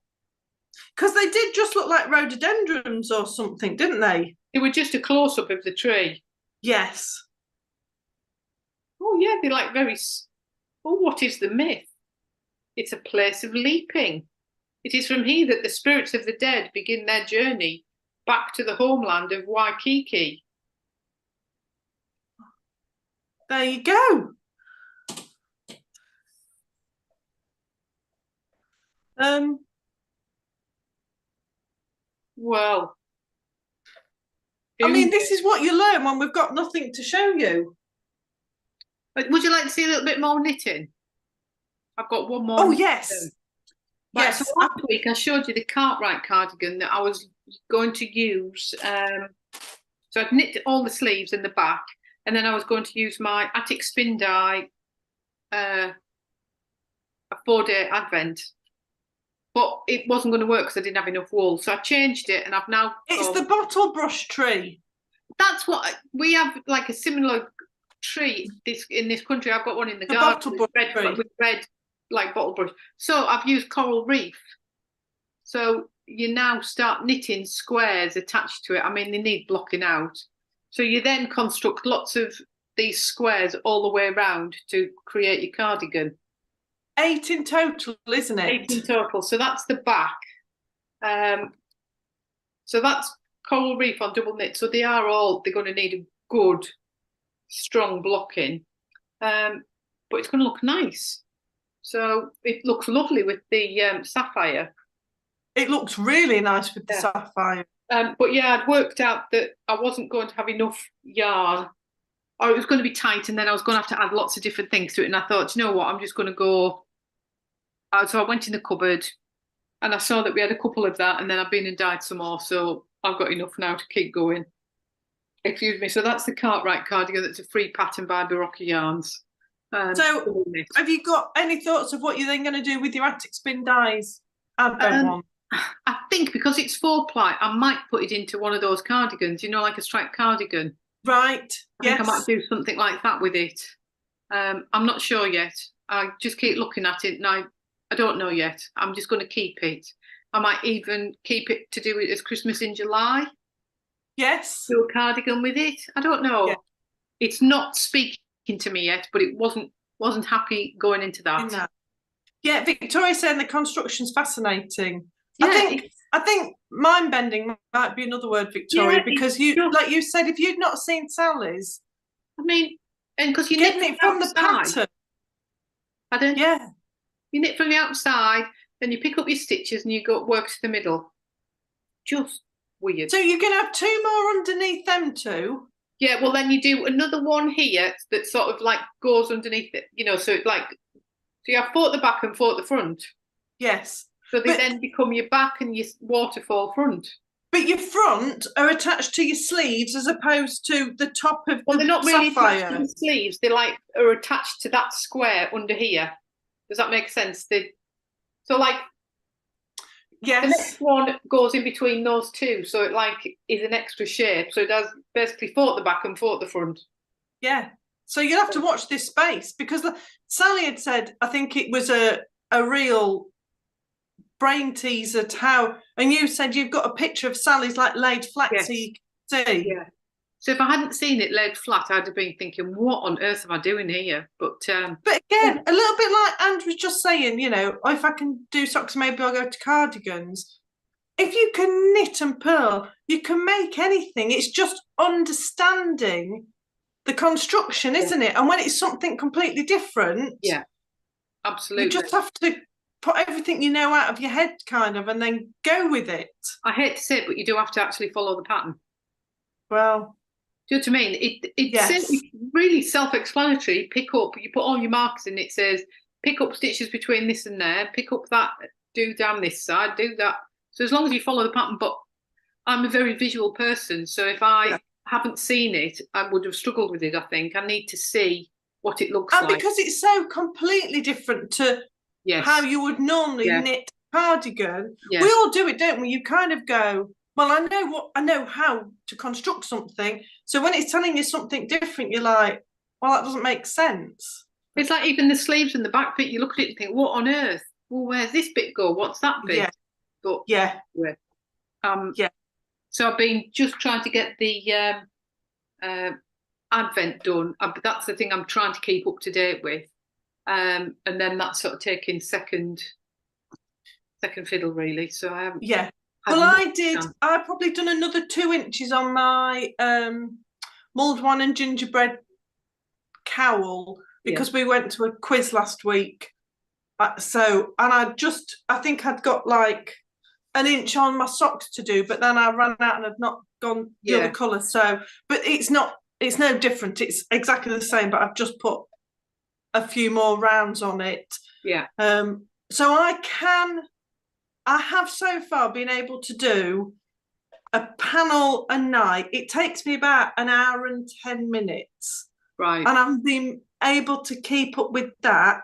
Because they did just look like rhododendrons or something, didn't they? They were just a close-up of the tree. Yes. Oh, yeah, they're like very... Oh, what is the myth? It's a place of leaping. It is from here that the spirits of the dead begin their journey back to the homeland of Waikiki. There you go. Well, I mean, this is what you learn when we've got nothing to show you. Would you like to see a little bit more knitting? I've got one more. Oh, yes. Right, yes. So last week I showed you the Cartwright cardigan that I was going to use. So I've knit all the sleeves in the back, and then I was going to use my Attic spin dye, a 4-day advent. But it wasn't going to work because I didn't have enough wool. So I changed it, and I've now... It's the bottle brush tree. That's what... We have, like, a similar tree in this country. I've got one in the garden with red, like, bottle brush. So I've used Coral Reef. So you now start knitting squares attached to it. I mean, they need blocking out. So you then construct lots of these squares all the way around to create your cardigan. 8 in total, isn't it? 8 in total. So that's the back. So that's Coral Reef on double knit. So they're going to need a good, strong blocking. But but it's going to look nice. So it looks lovely with the sapphire. It looks really nice with the sapphire. But yeah, I'd worked out that I wasn't going to have enough yarn, or it was going to be tight, and then I was going to have to add lots of different things to it. And I thought, you know what, I'm just going to go. So I went in the cupboard, and I saw that we had a couple of that, and then I've been and dyed some more. So I've got enough now to keep going. Excuse me. So that's the Cartwright cardigan. That's a free pattern by Berroco Yarns. So have you got any thoughts of what you're then going to do with your Attic Spin dyes Advent one? I think because it's 4-ply, I might put it into one of those cardigans, you know, like a striped cardigan. Right. I think I might do something like that with it. I'm not sure yet. I just keep looking at it, and I don't know yet. I'm just going to keep it. I might even keep it to do it as Christmas in July. Yes. Do a cardigan with it. I don't know. Yeah. It's not speaking to me yet, but it wasn't happy going into that. Yeah, Victoria's saying the construction's fascinating. Yeah, I think mind bending might be another word, Victoria, because like you said, if you'd not seen Sally's, I mean, and because you knit it from the pattern. Pardon? Yeah. You knit from the outside, then you pick up your stitches and you go work to the middle. Just weird. So you're going to have 2 more underneath them two? Yeah, well then you do another one here that sort of like goes underneath it, you know, so it like, so you have 4 at the back and 4 at the front. Yes. So they then become your back and your waterfall front. But your front are attached to your sleeves as opposed to the top of well, the they're not really sapphire. Attached to the sleeves. They like are attached to that square under here. Does that make sense? So like, yes. The next one goes in between those two, so it like is an extra shape. So it does basically 4 at the back and 4 at the front. Yeah. So you'll have to watch this space because Sally had said, I think it was a real brain teaser to how, and you said you've got a picture of Sally's like laid flat so you can see. Yeah. So if I hadn't seen it laid flat, I'd have been thinking, what on earth am I doing here? But again, a little bit like Andrew was just saying, you know, if I can do socks, maybe I'll go to cardigans. If you can knit and purl, you can make anything. It's just understanding the construction, isn't it? And when it's something completely different, absolutely, you just have to put everything you know out of your head, kind of, and then go with it. I hate to say it, but you do have to actually follow the pattern. Well, do you know what I mean? It's really self-explanatory. Pick up, you put all your markers in. It says pick up stitches between this and there. Pick up that. Do down this side. Do that. So as long as you follow the pattern, but I'm a very visual person, so if I haven't seen it, I would have struggled with it. I think I need to see what it looks like. And because it's so completely different to how you would normally knit a cardigan, we all do it, don't we? You kind of go, well, I know how to construct something. So when it's telling you something different, you're like, well, that doesn't make sense. It's like even the sleeves and the back bit, you look at it and think, what on earth? Well, where's this bit go? What's that bit? Yeah. But so I've been just trying to get the Advent done. That's the thing I'm trying to keep up to date with. And then that's sort of taking second fiddle, really. So I haven't. Yeah. Well, I probably done another 2 inches on my mulled one and gingerbread cowl because we went to a quiz last week. And I think I'd got like an inch on my socks to do, but then I ran out and had not gone the other colour. So, but it's no different. It's exactly the same, but I've just put a few more rounds on it. Yeah. So I have so far been able to do a panel a night. It takes me about an hour and 10 minutes. Right. And I've been able to keep up with that.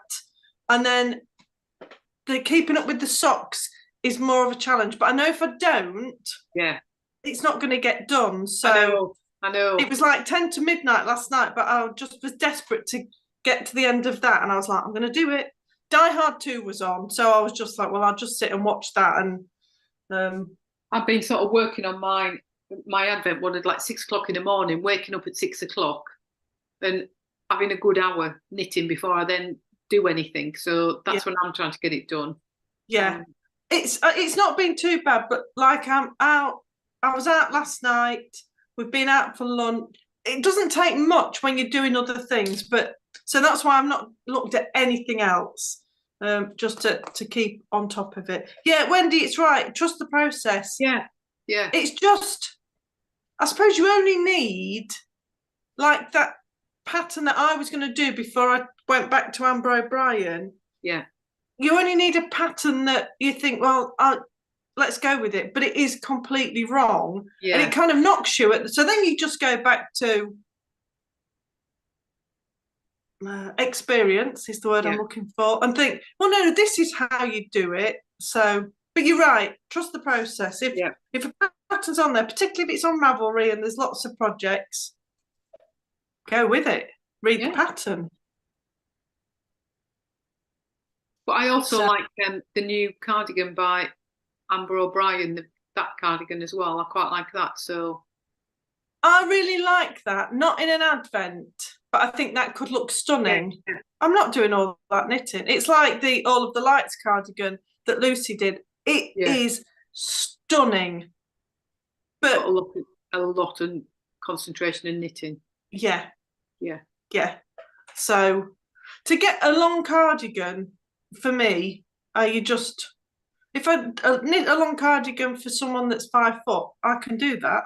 And then the keeping up with the socks is more of a challenge. But I know if I don't, it's not going to get done. So I know. It was like 10 to midnight last night, but I just was desperate to get to the end of that. And I was like, I'm going to do it. Die Hard 2 was on. So I was just like, well, I'll just sit and watch that. And I've been sort of working on my Advent one at like 6 o'clock in the morning, waking up at 6 o'clock and having a good hour knitting before I then do anything. So that's when I'm trying to get it done. Yeah. It's not been too bad, but like I was out last night. We've been out for lunch. It doesn't take much when you're doing other things, but So that's why I've not looked at anything else, just to keep on top of it. Yeah, Wendy, it's right. Trust the process. Yeah. It's just, I suppose you only need like that pattern that I was going to do before I went back to Ambah O'Brien. Yeah. You only need a pattern that you think, well, let's go with it, but it is completely wrong. Yeah. And it kind of knocks you so then you just go back to experience is the word I'm looking for, and think, well, no, this is how you do it. So, but you're right, trust the process. If a pattern's on there, particularly if it's on Ravelry and there's lots of projects, go with it, read the pattern. But I also like the new cardigan by Ambah O'Brien, that cardigan as well. I quite like that. So I really like that. Not in an advent, but I think that could look stunning. Yeah. I'm not doing all that knitting. It's like the All of the Lights cardigan that Lucy did. It is stunning. But a lot of concentration in knitting. Yeah. Yeah. Yeah. So to get a long cardigan, for me, if I knit a long cardigan for someone that's 5 foot, I can do that.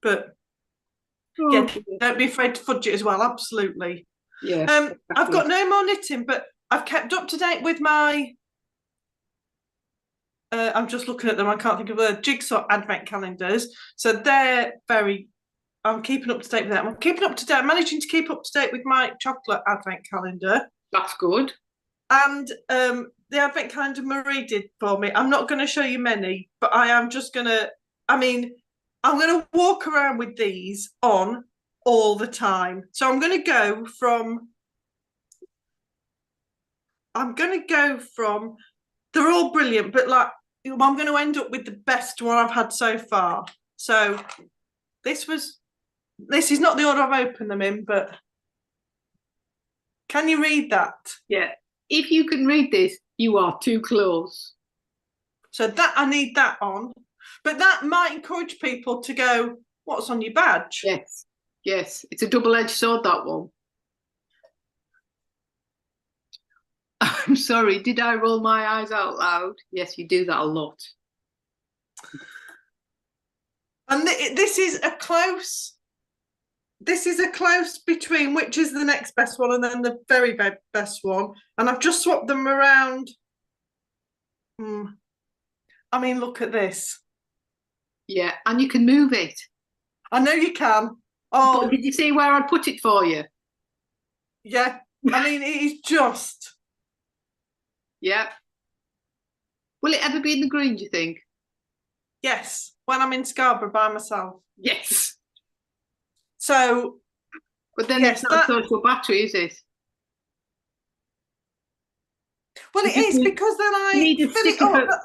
But don't be afraid to fudge it as well. Absolutely. Yeah. Exactly. I've got no more knitting, but I've kept up to date with my. I'm just looking at them. I can't think of the jigsaw advent calendars. So they're very. I'm keeping up to date with them. I'm keeping up to date. I'm managing to keep up to date with my chocolate advent calendar. That's good. And the advent calendar Marie did for me. I'm not going to show you many, but I am just going to. I'm going to walk around with these on all the time. So I'm going to go from. They're all brilliant, but like I'm going to end up with the best one I've had so far. So this is not the order I've opened them in, but can you read that? Yeah. If you can read this, you are too close. So that I need that on. But that might encourage people to go, what's on your badge? Yes. Yes. It's a double-edged sword, that one. I'm sorry, did I roll my eyes out loud? Yes, you do that a lot. And this is a close between which is the next best one and then the very, very best one. And I've just swapped them around. I mean, look at this. Yeah, and you can move it. I know you can. Oh, but did you see where I put it for you? Yeah, I mean, it is just. Yeah. Will it ever be in the green, do you think? Yes, when I'm in Scarborough by myself. Yes. So. But then it's not a social battery, is it? Well, it is, because then I fill it up.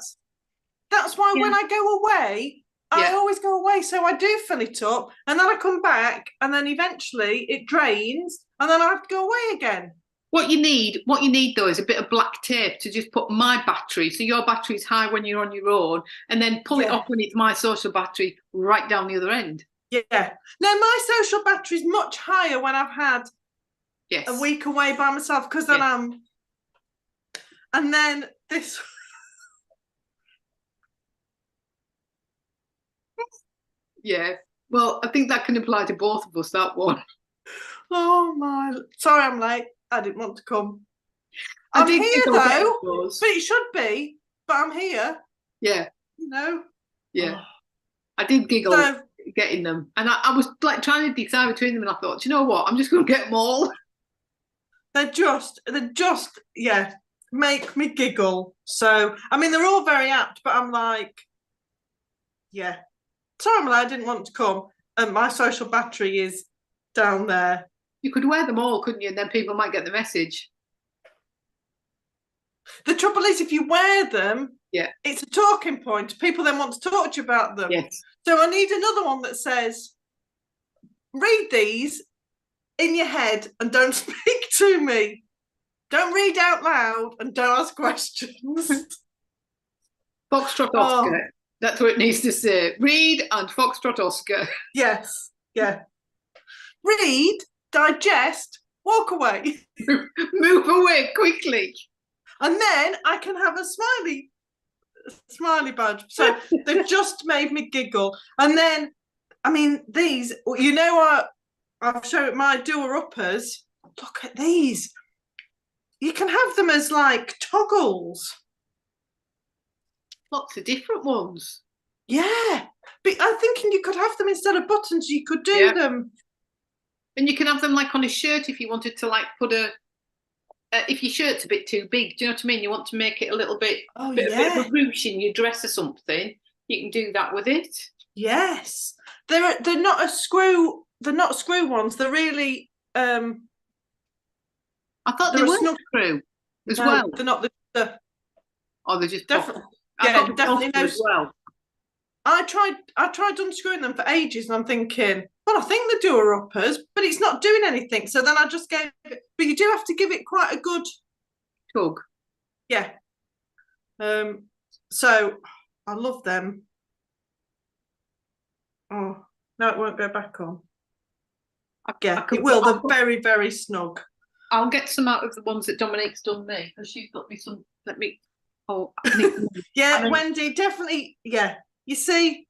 That's why when I go away, I always go away. So I do fill it up and then I come back and then eventually it drains and then I have to go away again. What you need though is a bit of black tape to just put my battery, so your battery is high when you're on your own, and then pull it off when it's my social battery right down the other end. Yeah. No, my social battery is much higher when I've had a week away by myself, because then I'm. And then this. Yeah. Well, I think that can apply to both of us, that one. Oh my! Sorry, I'm late. I didn't want to come. I'm here though, but it should be. But I'm here. Yeah. You know. Yeah. Oh. I did giggle getting them, and I was like trying to decide between them, and I thought, you know what? I'm just going to get them all. They're just make me giggle. So I mean, they're all very apt, but I'm like, yeah. Sorry, I didn't want to come, and my social battery is down there. You could wear them all, couldn't you? And then people might get the message. The trouble is, if you wear them, it's a talking point. People then want to talk to you about them. Yes. So I need another one that says, read these in your head and don't speak to me. Don't read out loud and don't ask questions. Foxtrot Oscar. That's what it needs to say. Read and Foxtrot Oscar. Yes. Yeah. Read digest, walk away. Move away quickly. And then I can have a smiley badge. So they've just made me giggle. And then, I mean, these, you know, I've shown my doer-uppers. Look at these. You can have them as like toggles. Lots of different ones. Yeah. But I'm thinking you could have them instead of buttons. You could do them. And you can have them like on a shirt if you wanted to like put if your shirt's a bit too big, do you know what I mean? You want to make it a little bit, a bit of a ruche in your dress or something. You can do that with it. Yes, they're not a screw. They're not screw ones. They're really. I thought they were screw as well. They're not the. Oh, they're just definitely. Yeah, definitely no. As well. I tried unscrewing them for ages, and I'm thinking, well, I think they're doer-uppers, but it's not doing anything. So then I just gave it, but you do have to give it quite a good tug. Yeah. So I love them. Oh, no, it won't go back on. It will. They're very, very snug. I'll get some out of the ones that Dominique's done me, because she's got me some. Yeah, Wendy, definitely. Yeah. You see,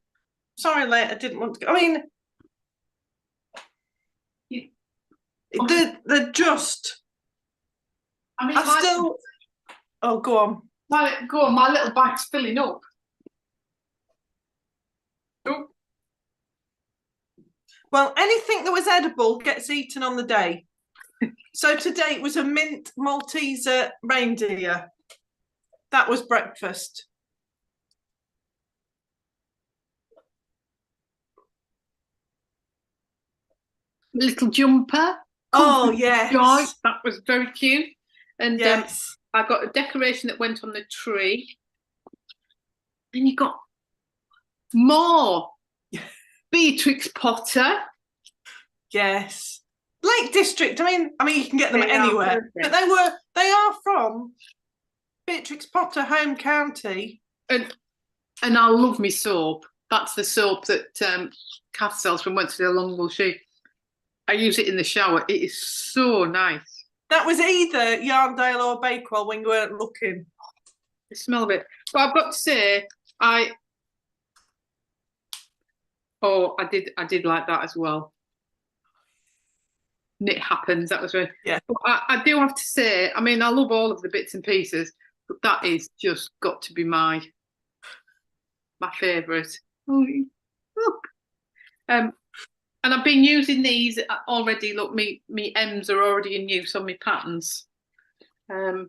sorry, late. I didn't want to go. I mean, they're just. I mean, still. Oh, go on. Go on. My little bag's filling up. Oh. Well, anything that was edible gets eaten on the day. So today it was a mint Malteser reindeer. That was breakfast. Little jumper. Oh, yes. Joy. That was very cute. And yes. I got a decoration that went on the tree. And you got more Beatrix Potter. Yes. Lake District. I mean you can get them anywhere. But they are from Beatrix Potter home county. And I love me soap. That's the soap that Kath sells from Wensleydale Longwell Sheep. I use it in the shower. It is so nice. That was either Yarndale or Bakewell when you weren't looking. The smell of it. But I've got to say, I did like that as well. Knit Happens. That was really. Yeah. But I do have to say, I mean, I love all of the bits and pieces, but that is just got to be my favourite. Oh, look. And I've been using these already. Look, me M's are already in use on my patterns. So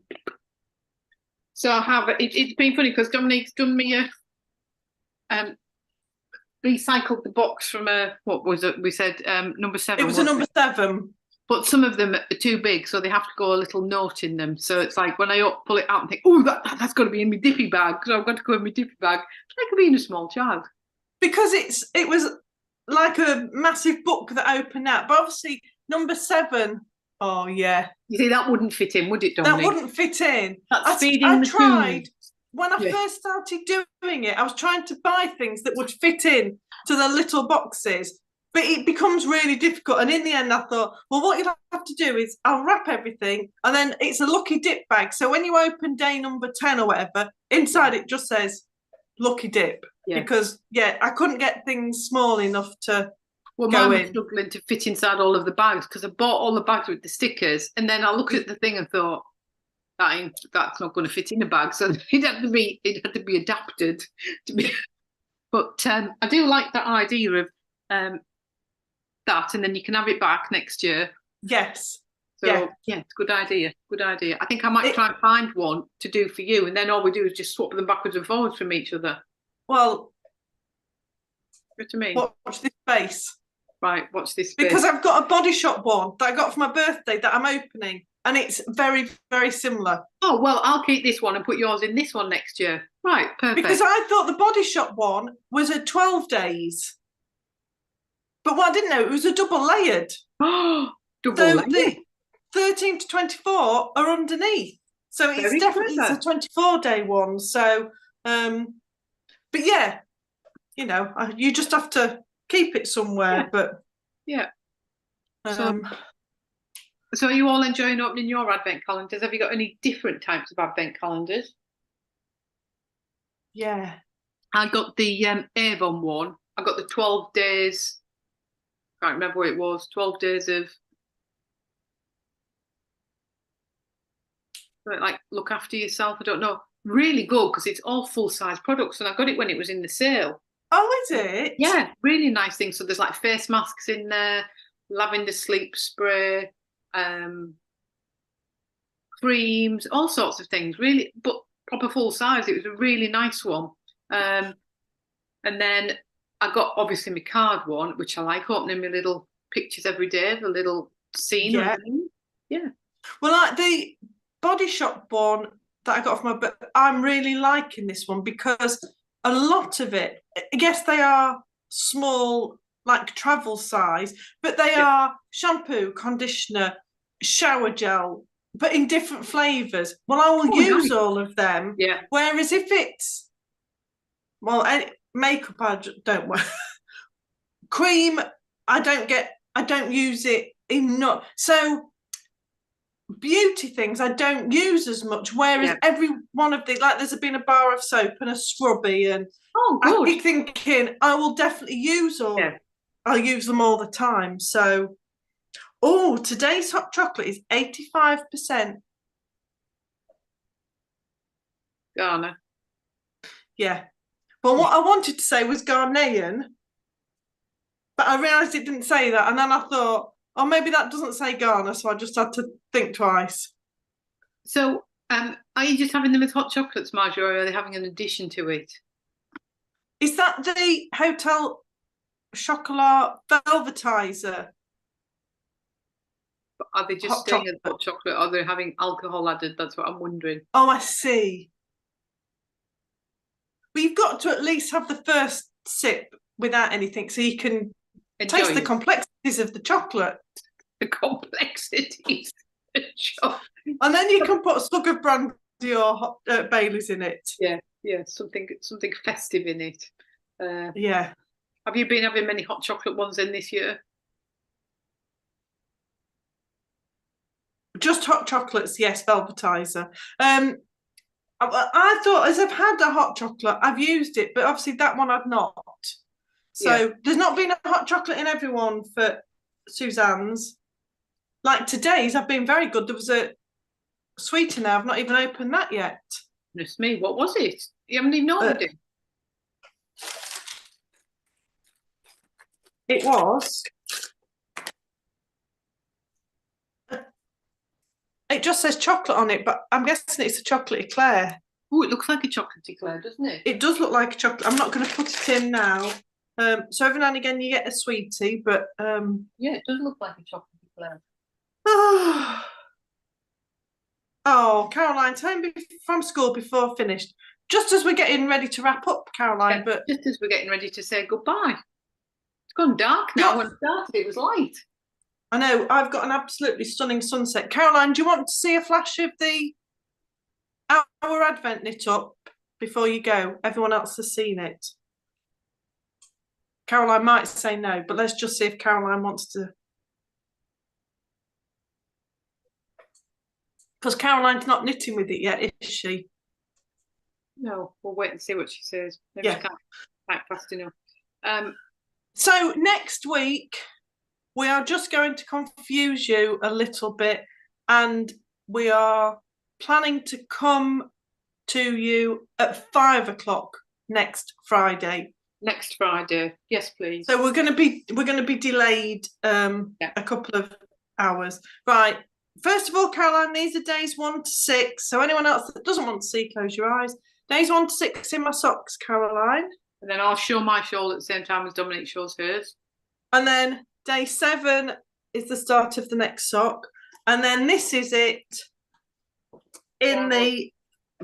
I have. It's been funny because Dominique's done me recycled the box from what was it? We said number 7. It was a number 7. But some of them are too big, so they have to go a little note in them. So it's like when I pull it out and think, oh, that's got to be in my dippy bag, so I've got to go in my dippy bag. Like being a small child. Because it was like a massive book that opened out, but obviously number 7. Oh yeah. You see, that wouldn't fit in, would it, Dominique? That wouldn't fit in. I tried when I first started doing it. I was trying to buy things that would fit in to the little boxes, but it becomes really difficult. And in the end, I thought, well, what you'll have to do is I'll wrap everything, and then it's a lucky dip bag. So when you open day number 10 or whatever, inside it just says lucky dip. Yeah. Because I couldn't get things small enough to go in. Struggling to fit inside all of the bags because I bought all the bags with the stickers, and then I looked at the thing and thought that's not going to fit in a bag, so it had to be adapted to be. But I do like that idea of that, and then you can have it back next year. Yes. So yeah, it's a good idea. Good idea. I think I might try and find one to do for you, and then all we do is just swap them backwards and forwards from each other. Well, what do you mean? Watch this space. Right, watch this space. Because I've got a Body Shop one that I got for my birthday that I'm opening, and it's very, very similar. Oh, well, I'll keep this one and put yours in this one next year. Right, perfect. Because I thought the Body Shop one was a 12 days. But what I didn't know, it was a double layered. Oh, double layered. The 13 to 24 are underneath. So it's definitely a 24-day one. So, but yeah, you know, you just have to keep it somewhere. But yeah. So So are you all enjoying opening your advent calendars? Have you got any different types of advent calendars? Yeah. I got the Avon one. I got the 12 days. Can't remember what it was. 12 days of like look after yourself. I don't know. Really good because it's all full size products, and I got it when it was in the sale. Oh, is it? Yeah, really nice things. So there's like face masks in there, lavender sleep spray, creams, all sorts of things. Really, but proper full size. It was a really nice one. And then I got obviously my card one, which I like opening my little pictures every day, the little scene. Yeah. Yeah. Well, like the Body Shop one that I got from my book, I'm really liking this one because a lot of it, yes, they are small, like travel size, but they are shampoo, conditioner, shower gel, but in different flavours. Well, I will use all of them. Yeah. Whereas if it's, well, makeup, I don't wear. Cream, I don't use it enough. So beauty things I don't use as much, whereas every one of the, like there's been a bar of soap and a scrubby, and I keep thinking I will definitely use all. I'll use them all the time. So today's hot chocolate is 85% Ghana. Yeah, but what I wanted to say was Ghanaian, but I realised it didn't say that, and then I thought, oh, maybe that doesn't say Ghana, so I just had to think twice. So, are you just having them as hot chocolates, Marjorie, or are they having an addition to it? Is that the Hotel Chocolat Velvetizer? Are they just staying as hot chocolate, or are they having alcohol added? That's what I'm wondering. Oh, I see. But you've got to at least have the first sip without anything, so you can taste the complexities of the chocolate. The complexities of chocolate. And then you can put a slug of brandy or Baileys in it. Yeah, something festive in it. Yeah. Have you been having many hot chocolate ones in this year? Just hot chocolates, yes, Velvetizer. I thought, as I've had a hot chocolate, I've used it, but obviously that one I've not. So there's not been a hot chocolate in everyone for Suzanne's. Like today's, I've been very good. There was a sweetener. I've not even opened that yet. Goodness me, what was it? You haven't even ordered it. It was. It just says chocolate on it, but I'm guessing it's a chocolate eclair. Oh, it looks like a chocolate eclair, doesn't it? It does look like a chocolate. I'm not going to put it in now. So every now and again you get a sweetie, but yeah, it does look like a chocolate eclair. Oh, Caroline's home from school before finished. Just as we're getting ready to wrap up, Caroline. Yeah, but just as we're getting ready to say goodbye. It's gone dark now. When it started, it was light. I know. I've got an absolutely stunning sunset. Caroline, do you want to see a flash of our Advent knit up before you go? Everyone else has seen it. Caroline might say no, but let's just see if Caroline wants to. Because Caroline's not knitting with it yet, is she? No, we'll wait and see what she says. Maybe she can't type fast enough. So next week, we are just going to confuse you a little bit, and we are planning to come to you at 5 o'clock next Friday. Next Friday, yes, please. So we're going to be delayed a couple of hours, right? First of all, Caroline, these are days 1 to 6. So anyone else that doesn't want to see, close your eyes. Days 1 to 6 in my socks, Caroline. And then I'll show my shawl at the same time as Dominique shows hers. And then day 7 is the start of the next sock. And then this is it in the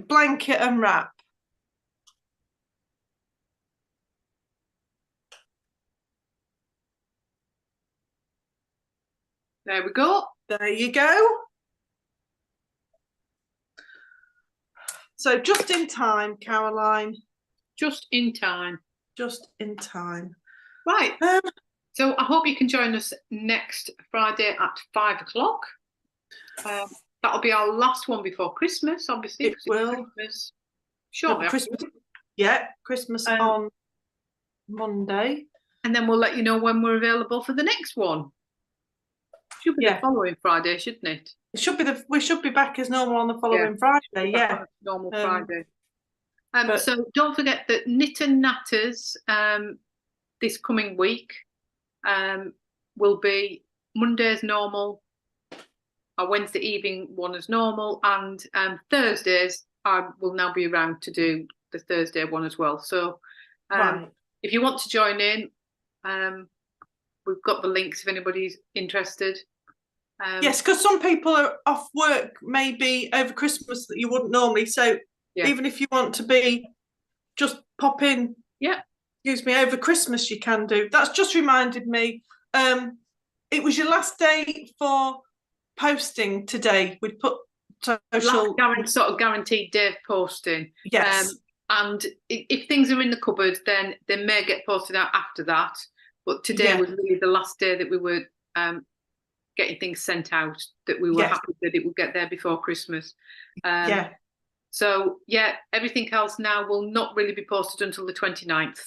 blanket and wrap. There we go. There you go. So just in time, Caroline. Just in time. Just in time. Right. So I hope you can join us next Friday at 5 o'clock. That'll be our last one before Christmas, obviously. It will. Christmas shortly Christmas. Yeah, Christmas on Monday. And then we'll let you know when we're available for the next one. Should be the following Friday, shouldn't it? It should be we should be back as normal on the following Friday. Yeah, normal Friday. So don't forget that Knit and Natters this coming week will be Mondays normal, our Wednesday evening one as normal, and Thursdays I will now be around to do the Thursday one as well. So if you want to join in, we've got the links if anybody's interested. Yes, because some people are off work maybe over Christmas that you wouldn't normally. So even if you want to just pop in, excuse me, over Christmas, you can do. That's just reminded me. It was your last day for posting today. We'd put social sort of guaranteed day of posting. Yes. And if things are in the cupboard, then they may get posted out after that. But today was really the last day that we were getting things sent out, that we were happy that it would get there before Christmas. So, everything else now will not really be posted until the 29th.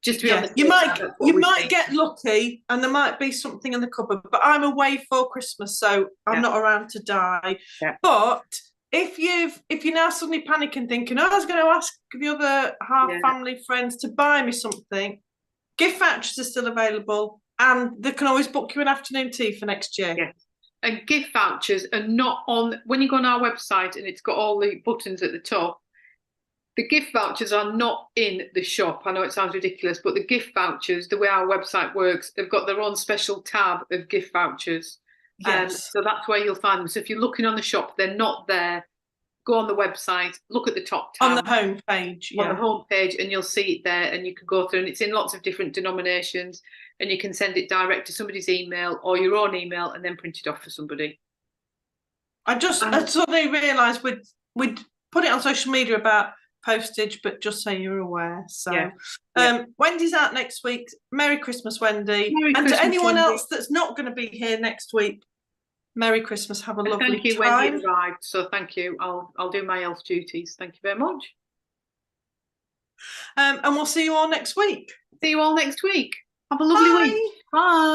Just to be honest, you might get lucky and there might be something in the cupboard, but I'm away for Christmas, so I'm not around to die. But if you're now suddenly panicking, thinking, I was going to ask the other family friends to buy me something, gift vouchers are still available, and they can always book you an afternoon tea for next year. Yes. And gift vouchers are not on, when you go on our website and it's got all the buttons at the top, the gift vouchers are not in the shop. I know it sounds ridiculous, but the gift vouchers, the way our website works, they've got their own special tab of gift vouchers. So that's where you'll find them. So if you're looking on the shop, they're not there. Go on the website, look at the top tab. On the home page, On the home page, and you'll see it there, and you can go through, and it's in lots of different denominations, and you can send it direct to somebody's email or your own email and then print it off for somebody. I suddenly realised we'd put it on social media about postage, but just so you're aware. So Wendy's out next week. Merry Christmas, Wendy. To anyone else that's not going to be here next week, Merry Christmas. Have a lovely time. Thank you, Wendy arrived. So thank you. I'll do my elf duties. Thank you very much. And we'll see you all next week. See you all next week. Have a lovely week. Bye.